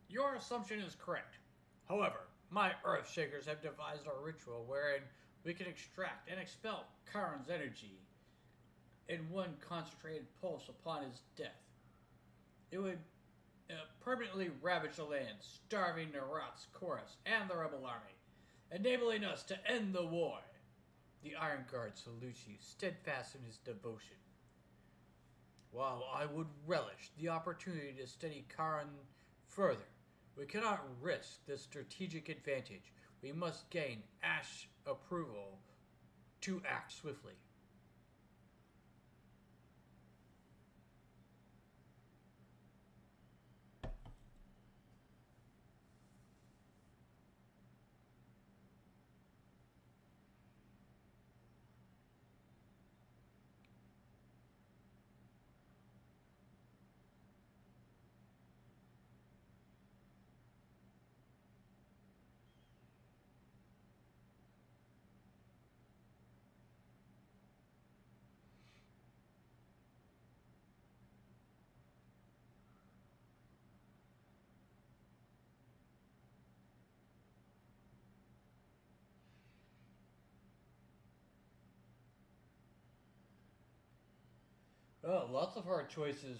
Your assumption is correct. However, my Earthshakers have devised a ritual wherein we can extract and expel Karen's energy in one concentrated pulse upon his death. It would permanently ravage the land, starving Nerat's chorus and the rebel army, enabling us to end the war. The Iron Guard salutes you, steadfast in his devotion. While I would relish the opportunity to study Karen further, we cannot risk this strategic advantage. We must gain Ash approval to act swiftly. Oh, lots of hard choices.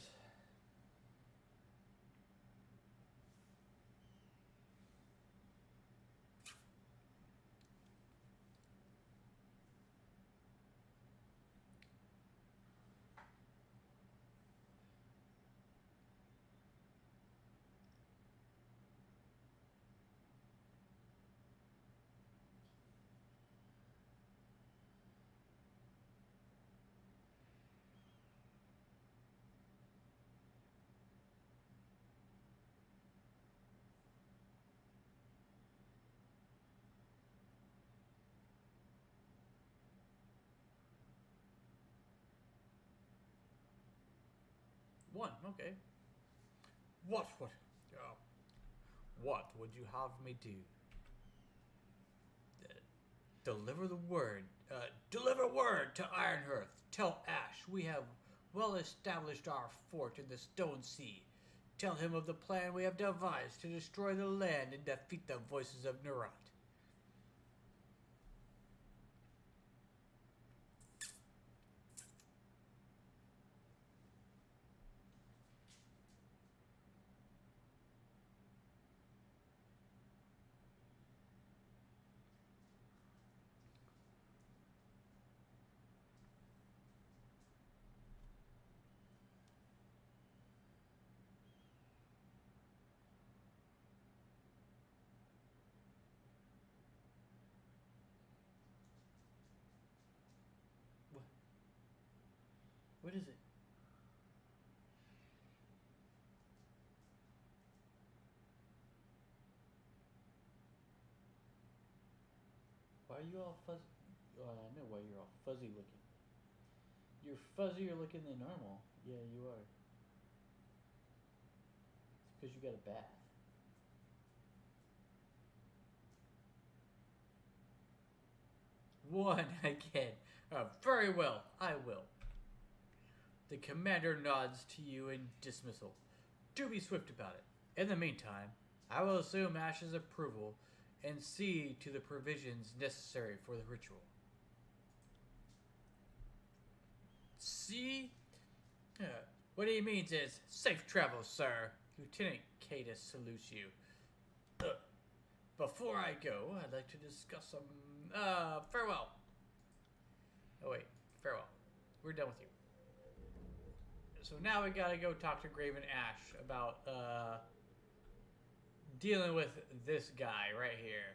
One, okay. What? Oh. What would you have me do? Deliver the word. Deliver word to Ironhearth. Tell Ash we have well established our fort in the Stone Sea. Tell him of the plan we have devised to destroy the land and defeat the voices of Nerat. What is it? Why are you all fuzzy? Oh, I know why you're all fuzzy looking. You're fuzzier looking than normal. Yeah, you are. It's because you got a bath. One again. Very well, I will. The commander nods to you in dismissal. Do be swift about it. In the meantime, I will assume Ash's approval and see to the provisions necessary for the ritual. See? What he means is, safe travels, sir. Lieutenant Cadus salutes you. Before I go, I'd like to discuss some... farewell. Oh, wait. Farewell. We're done with you. So now we gotta go talk to Graven Ash about, dealing with this guy right here.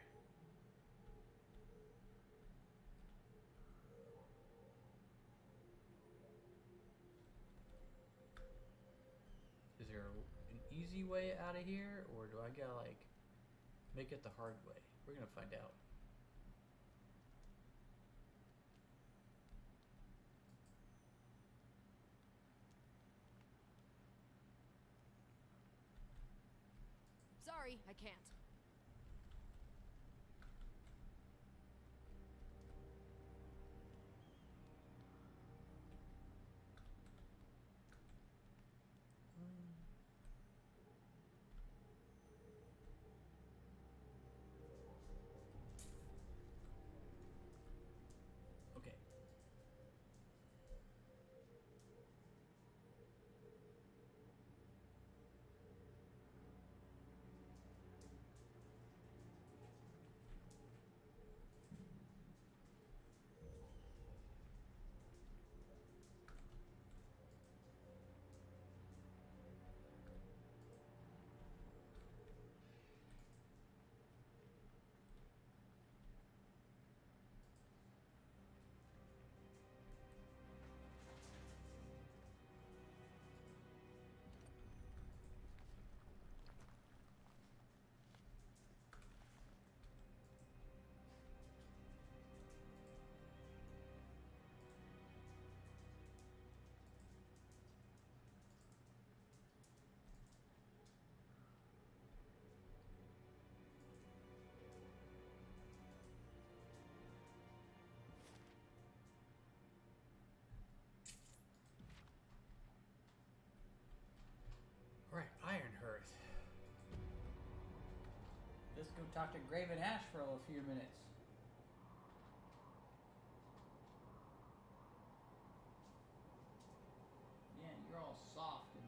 Is there an easy way out of here, or do I gotta, like, make it the hard way? We're gonna find out. Sorry, I can't. Okay. Alright, Ironhearth. Let's go talk to Graven Ash for a few minutes. Yeah, you're all soft and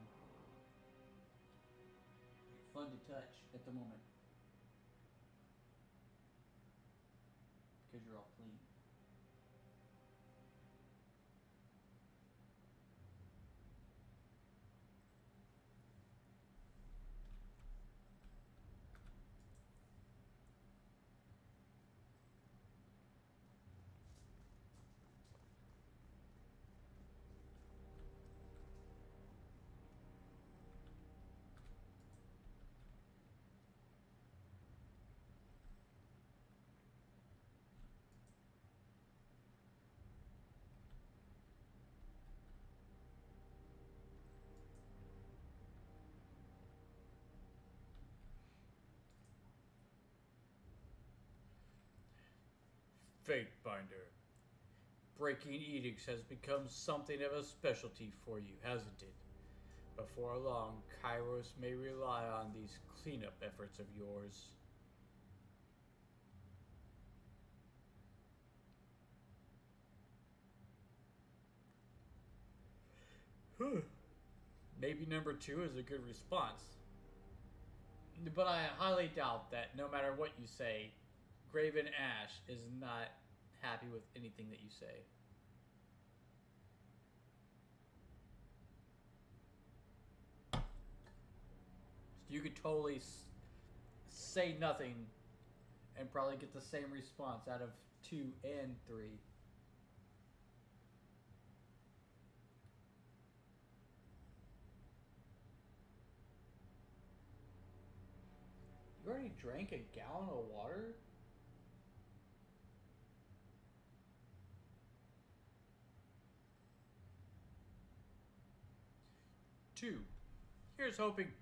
fun to touch at the moment. Because you're all clean. Fatebinder. Breaking edicts has become something of a specialty for you, hasn't it? Before long, Kairos may rely on these cleanup efforts of yours. Maybe number 2 is a good response. But I highly doubt that no matter what you say, Graven Ash is not happy with anything that you say. You could totally say nothing and probably get the same response out of 2 and 3. You already drank a gallon of water? Two. Here's hoping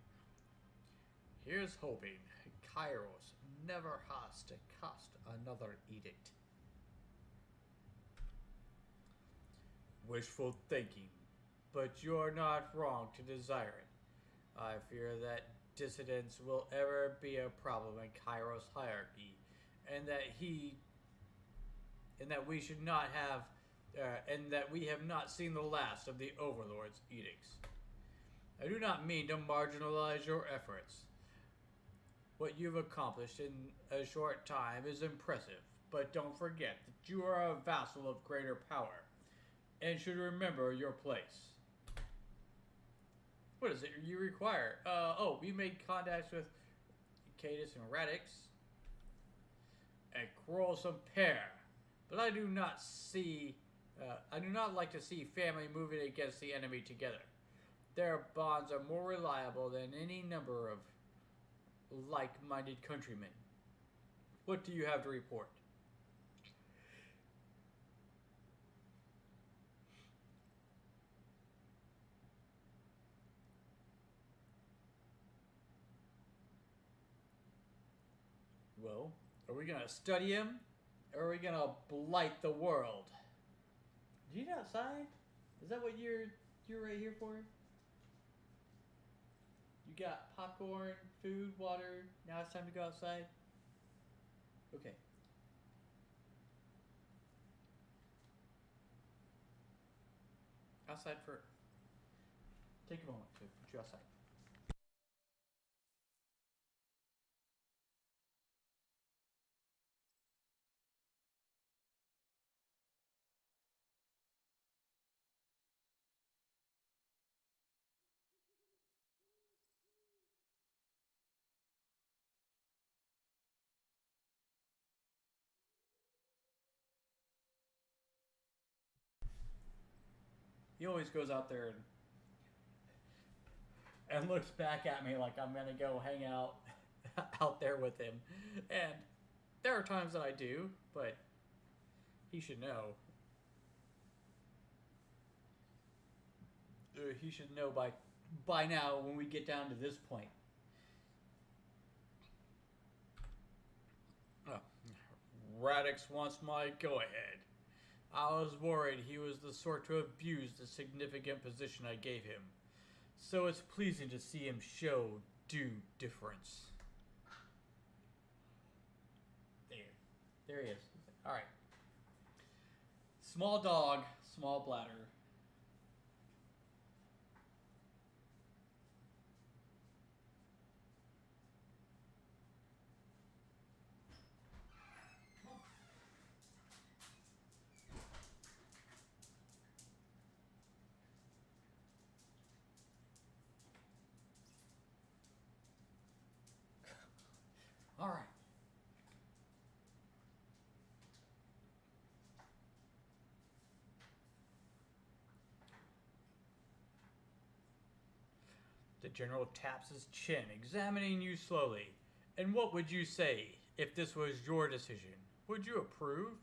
Kairos never has to cast another edict. Wishful thinking, but you're not wrong to desire it. I fear that dissidence will ever be a problem in Kairos hierarchy, and that we should not have, and that we have not seen the last of the Overlord's edicts. I do not mean to marginalize your efforts. What you've accomplished in a short time is impressive, but don't forget that you are a vassal of greater power, and should remember your place. What is it you require? We made contacts with Cadus and Radix. A quarrelsome pair, but I do not like to see family moving against the enemy together. Their bonds are more reliable than any number of like-minded countrymen. What do you have to report? Well, are we gonna study him, or are we gonna blight the world? Did you get outside? Is that what you're right here for? You got popcorn, food, water. Now it's time to go outside. Okay. Outside for. Take a moment to put you outside. He always goes out there and looks back at me like I'm gonna go hang out out there with him. And there are times that I do, but he should know. He should know by now when we get down to this point. Oh. Radix wants my go-ahead. I was worried he was the sort to abuse the significant position I gave him. So it's pleasing to see him show due difference. There he is. Alright. Small dog, small bladder. Alright. The general taps his chin, examining you slowly. And what would you say if this was your decision? Would you approve?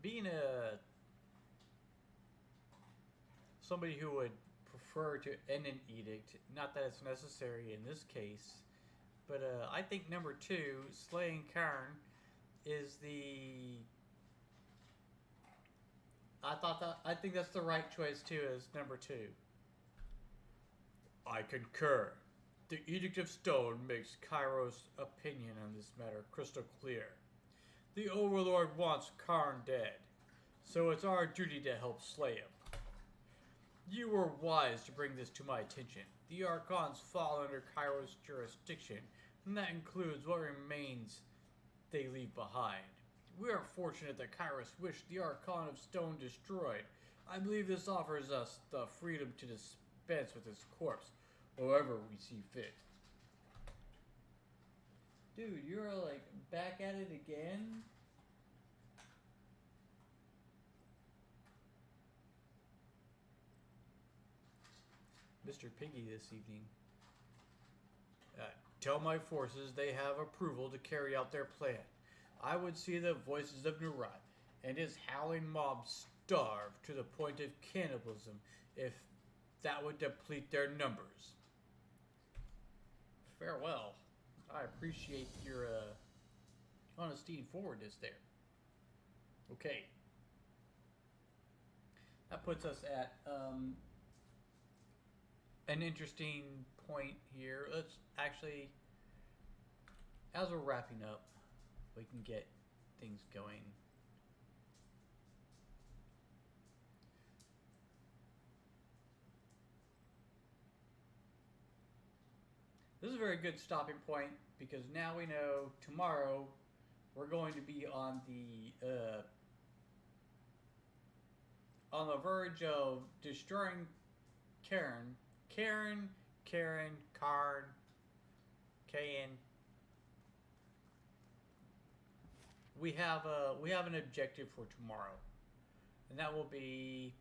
being a somebody who would prefer to end an edict, not that it's necessary in this case, but I think number 2, slaying Karn, is the. I think that's the right choice too. As number 2. I concur. The Edict of Stone makes Cairo's opinion on this matter crystal clear. The Overlord wants Karn dead, so it's our duty to help slay him. You were wise to bring this to my attention. The Archons fall under Cairo's jurisdiction, and that includes what remains they leave behind. We are fortunate that Kairos wished the Archon of Stone destroyed. I believe this offers us the freedom to dispense with his corpse, however we see fit. Dude, you're like back at it again? Mr. Piggy this evening. Tell my forces they have approval to carry out their plan. I would see the voices of Nurat and his howling mob starve to the point of cannibalism if that would deplete their numbers. Farewell. I appreciate your honesty and forwardness there. Okay. That puts us at an interesting point here. Let's actually, as we're wrapping up, we can get things going. This is a very good stopping point because now we know tomorrow we're going to be on the verge of destroying Karn. Karn. We have an objective for tomorrow, and that will be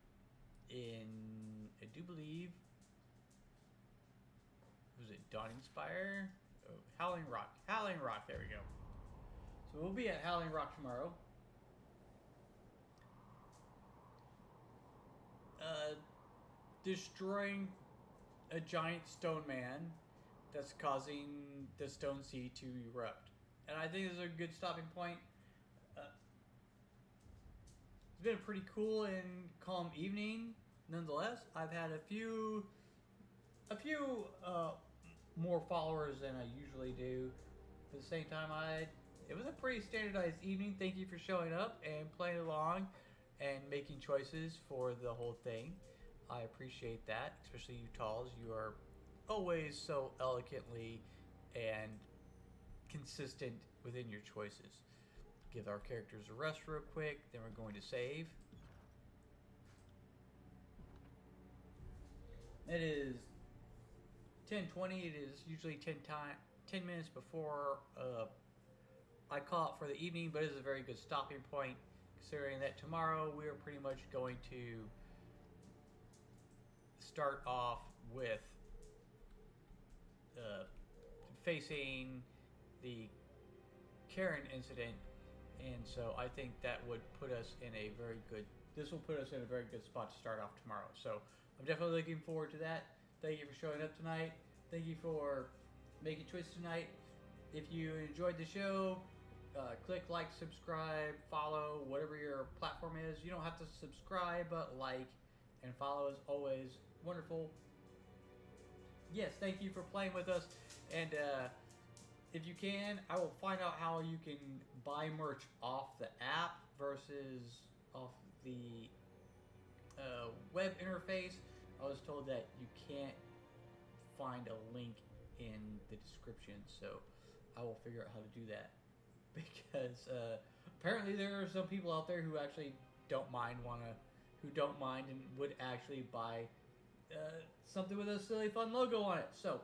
in, I do believe, was it Dawning Spire? Oh, Howling Rock. There we go. So we'll be at Howling Rock tomorrow. Destroying a giant stone man that's causing the stone sea to erupt. And I think this is a good stopping point. It's been a pretty cool and calm evening. Nonetheless, I've had a few more followers than I usually do. At the same time, it was a pretty standardized evening. Thank you for showing up and playing along and making choices for the whole thing. I appreciate that, especially you Talls. You are always so eloquently and consistent within your choices. Give our characters a rest real quick, then we're going to save. It is 10:20. It is usually 10 minutes before I call it for the evening, but it is a very good stopping point considering that tomorrow we are pretty much going to start off with facing the Karen incident, and so I think that would put us in a very good. This will put us in a very good spot to start off tomorrow. So I'm definitely looking forward to that. Thank you for showing up tonight. Thank you for making choices tonight. If you enjoyed the show, click like, subscribe, follow, whatever your platform is. You don't have to subscribe, but like and follow is always wonderful. Yes, thank you for playing with us. And if you can, I will find out how you can buy merch off the app versus off the web interface. I was told that you can't find a link in the description, so I will figure out how to do that. Because apparently there are some people out there who actually don't mind and would actually buy something with a silly fun logo on it. So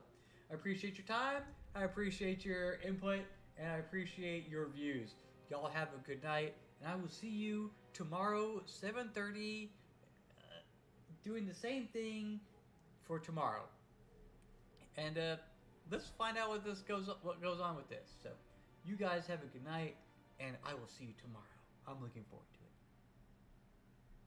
I appreciate your time, I appreciate your input, and I appreciate your views. Y'all have a good night, and I will see you tomorrow 7:30 doing the same thing for tomorrow. And let's find out what goes on with this. So you guys have a good night, and I will see you tomorrow. I'm looking forward to it.